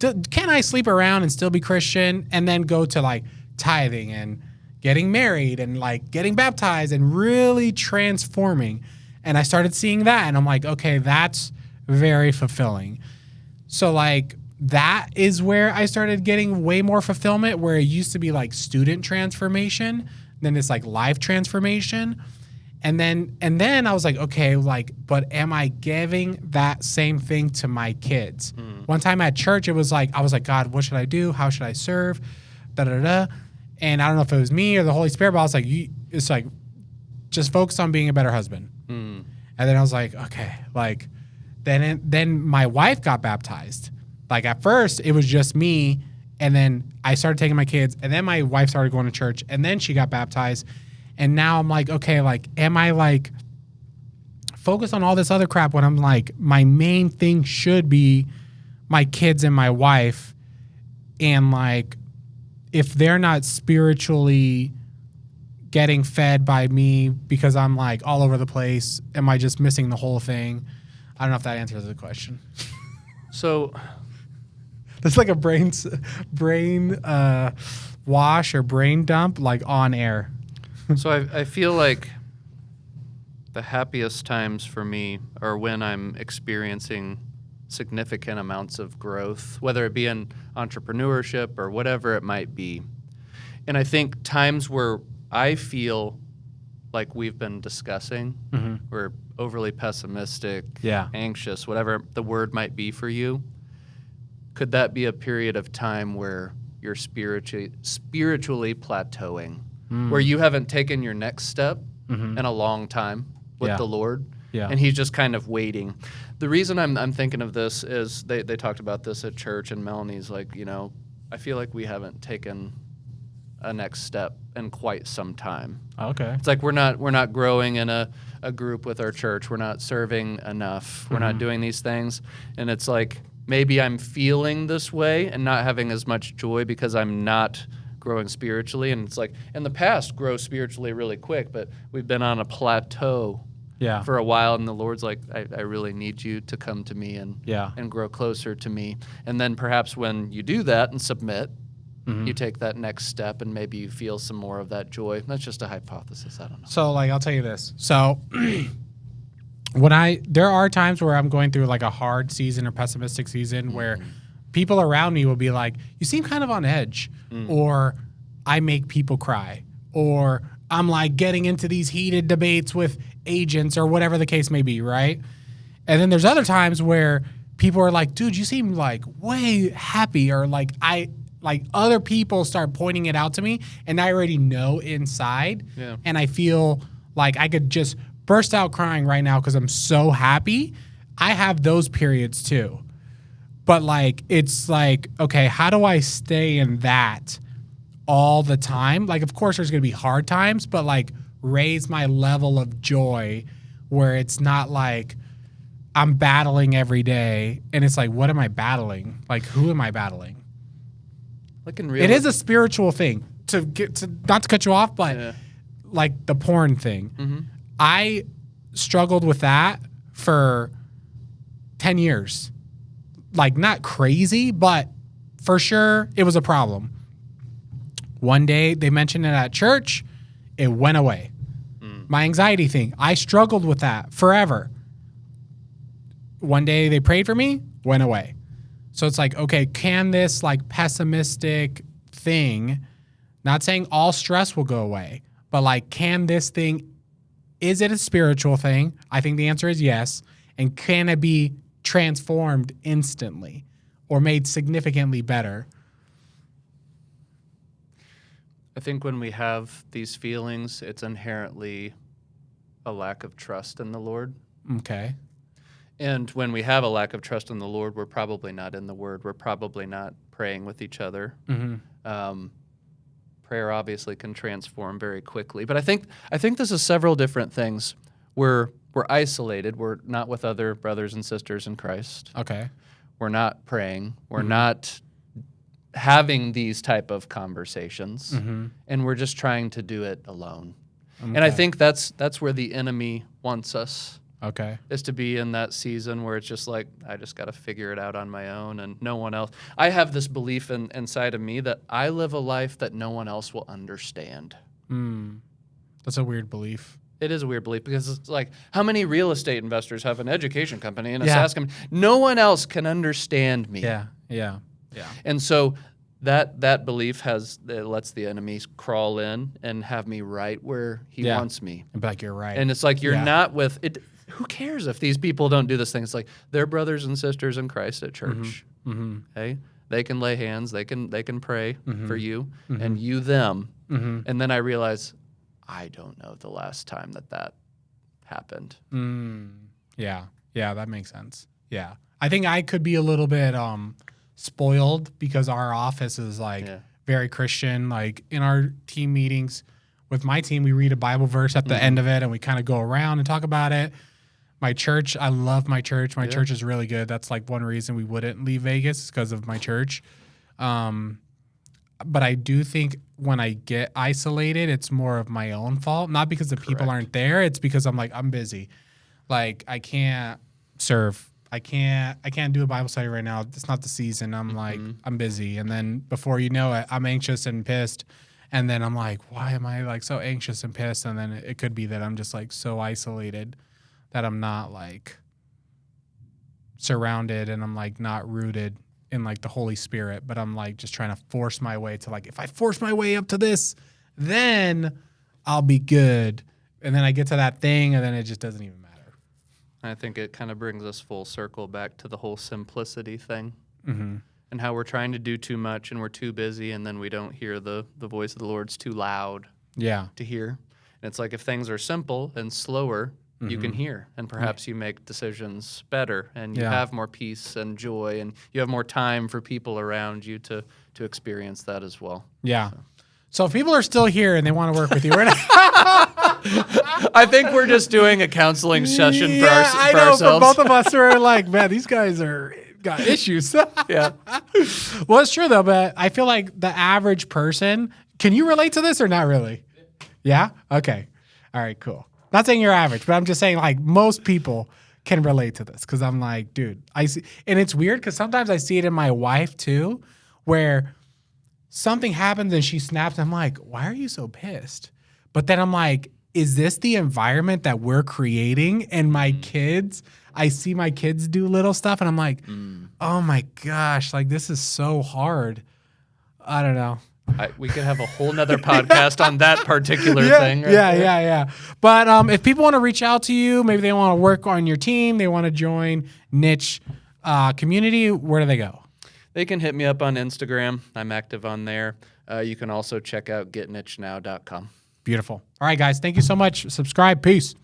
Can I sleep around and still be Christian? And then go to like tithing and getting married and like getting baptized and really transforming. And I started seeing that, and I'm like, okay, that's very fulfilling. So like that is where I started getting way more fulfillment, where it used to be like student transformation, then it's like life transformation. And then I was like, okay, like, but am I giving that same thing to my kids? One time at church, it was like, I was like, God, what should I do? How should I serve? And I don't know if it was me or the Holy Spirit, but I was like, it's like, just focus on being a better husband. And then I was like, okay, like, then my wife got baptized. Like at first it was just me, and then I started taking my kids, and then my wife started going to church, and then she got baptized. And now I'm like, okay, like, am I like focused on all this other crap when I'm like, my main thing should be my kids and my wife. And like, if they're not spiritually getting fed by me because I'm like all over the place, am I just missing the whole thing? I don't know if that answers the question. So that's like a brain wash or brain dump, like on air. So I feel like the happiest times for me are when I'm experiencing significant amounts of growth, whether it be in entrepreneurship or whatever it might be. And I think times where I feel like we've been discussing, we're overly pessimistic, anxious, whatever the word might be for you, could that be a period of time where you're spiritually plateauing, where you haven't taken your next step in a long time with the Lord, and He's just kind of waiting? The reason I'm thinking of this is they talked about this at church, and Melanie's like, I feel like we haven't taken a next step in quite some time. Okay. It's like we're not growing in a group with our church. We're not serving enough. We're not doing these things. And it's like, maybe I'm feeling this way and not having as much joy because I'm not growing spiritually. And it's like, in the past, grow spiritually really quick, but we've been on a plateau for a while, and the Lord's like, I really need you to come to me and grow closer to me. And then perhaps when you do that and submit, you take that next step, and maybe you feel some more of that joy. That's just a hypothesis. I don't know. So, like, I'll tell you this. So, there are times where I'm going through like a hard season or pessimistic season where people around me will be like, you seem kind of on edge, or I make people cry, or I'm like getting into these heated debates with agents or whatever the case may be, right? And then there's other times where people are like, dude, you seem like way happy, or like other people start pointing it out to me, and I already know inside, and I feel like I could just burst out crying right now because I'm so happy. I have those periods too. But like, it's like, okay, how do I stay in that all the time? Like, of course there's going to be hard times, but like raise my level of joy where it's not like I'm battling every day. And it's like, what am I battling? Like, who am I battling? Like in real, it is a spiritual thing to get to, not to cut you off, but like the porn thing. I struggled with that for 10 years. Like, not crazy, but for sure it was a problem. One day they mentioned it at church, it went away. My anxiety thing, I struggled with that forever. One day they prayed for me, went away. So it's like, okay, can this like pessimistic thing, not saying all stress will go away, but like, can this thing, is it a spiritual thing? I think the answer is yes. And can it be transformed instantly or made significantly better? I think when we have these feelings, it's inherently a lack of trust in the Lord. Okay. And when we have a lack of trust in the Lord, we're probably not in the Word. We're probably not praying with each other. Prayer obviously can transform very quickly. But I think this is several different things. We're isolated. We're not with other brothers and sisters in Christ. Okay. We're not praying. We're not having these type of conversations. And we're just trying to do it alone. Okay. And I think that's where the enemy wants us. Okay. Is to be in that season where it's just like, I just got to figure it out on my own and no one else. I have this belief inside of me that I live a life that no one else will understand. That's a weird belief. It is a weird belief because it's like, how many real estate investors have an education company and a SaaS company? No one else can understand me. Yeah. And so that belief lets the enemies crawl in and have me right where he wants me. And be like, you're right. And it's like, you're not with it. Who cares if these people don't do this thing? It's like, they're brothers and sisters in Christ at church. Okay? They can lay hands. They can pray for you and you them. And then I realize, I don't know the last time that happened. Yeah, that makes sense. Yeah. I think I could be a little bit spoiled because our office is very Christian. Like in our team meetings with my team, we read a Bible verse at the end of it and we kind of go around and talk about it. My church, I love my church. My church is really good. That's like one reason we wouldn't leave Vegas is because of my church. But I do think when I get isolated, it's more of my own fault. Not because the people aren't there. It's because I'm like, I'm busy. Like I can't serve. I can't do a Bible study right now. It's not the season. I'm like, I'm busy. And then before you know it, I'm anxious and pissed. And then I'm like, why am I like so anxious and pissed? And then it could be that I'm just like so isolated that I'm not like surrounded and I'm like not rooted in like the Holy Spirit, but I'm like just trying to force my way to like, if I force my way up to this, then I'll be good. And then I get to that thing and then it just doesn't even matter. I think it kind of brings us full circle back to the whole simplicity thing and how we're trying to do too much and we're too busy and then we don't hear the voice of the Lord's too loud to hear. And it's like if things are simple and slower, you can hear, and perhaps you make decisions better, and you have more peace and joy, and you have more time for people around you to experience that as well. Yeah. So if people are still here and they want to work with you, we're not I think we're just doing a counseling session for ourselves. For both of us are like, man, these guys got issues. Yeah. Well, it's true though, but I feel like the average person, can you relate to this or not really? Yeah? Okay. All right, cool. Not saying you're average, but I'm just saying like most people can relate to this because I'm like, dude, I see, and it's weird because sometimes I see it in my wife too, where something happens and she snaps. I'm like, why are you so pissed? But then I'm like, is this the environment that we're creating? And my kids, I see my kids do little stuff and I'm like, oh my gosh, like this is so hard. I don't know. We could have a whole nother podcast on that particular thing. Right yeah. But if people want to reach out to you, maybe they want to work on your team, they want to join niche community, where do they go? They can hit me up on Instagram. I'm active on there. You can also check out getnichenow.com. Beautiful. All right, guys. Thank you so much. Subscribe. Peace.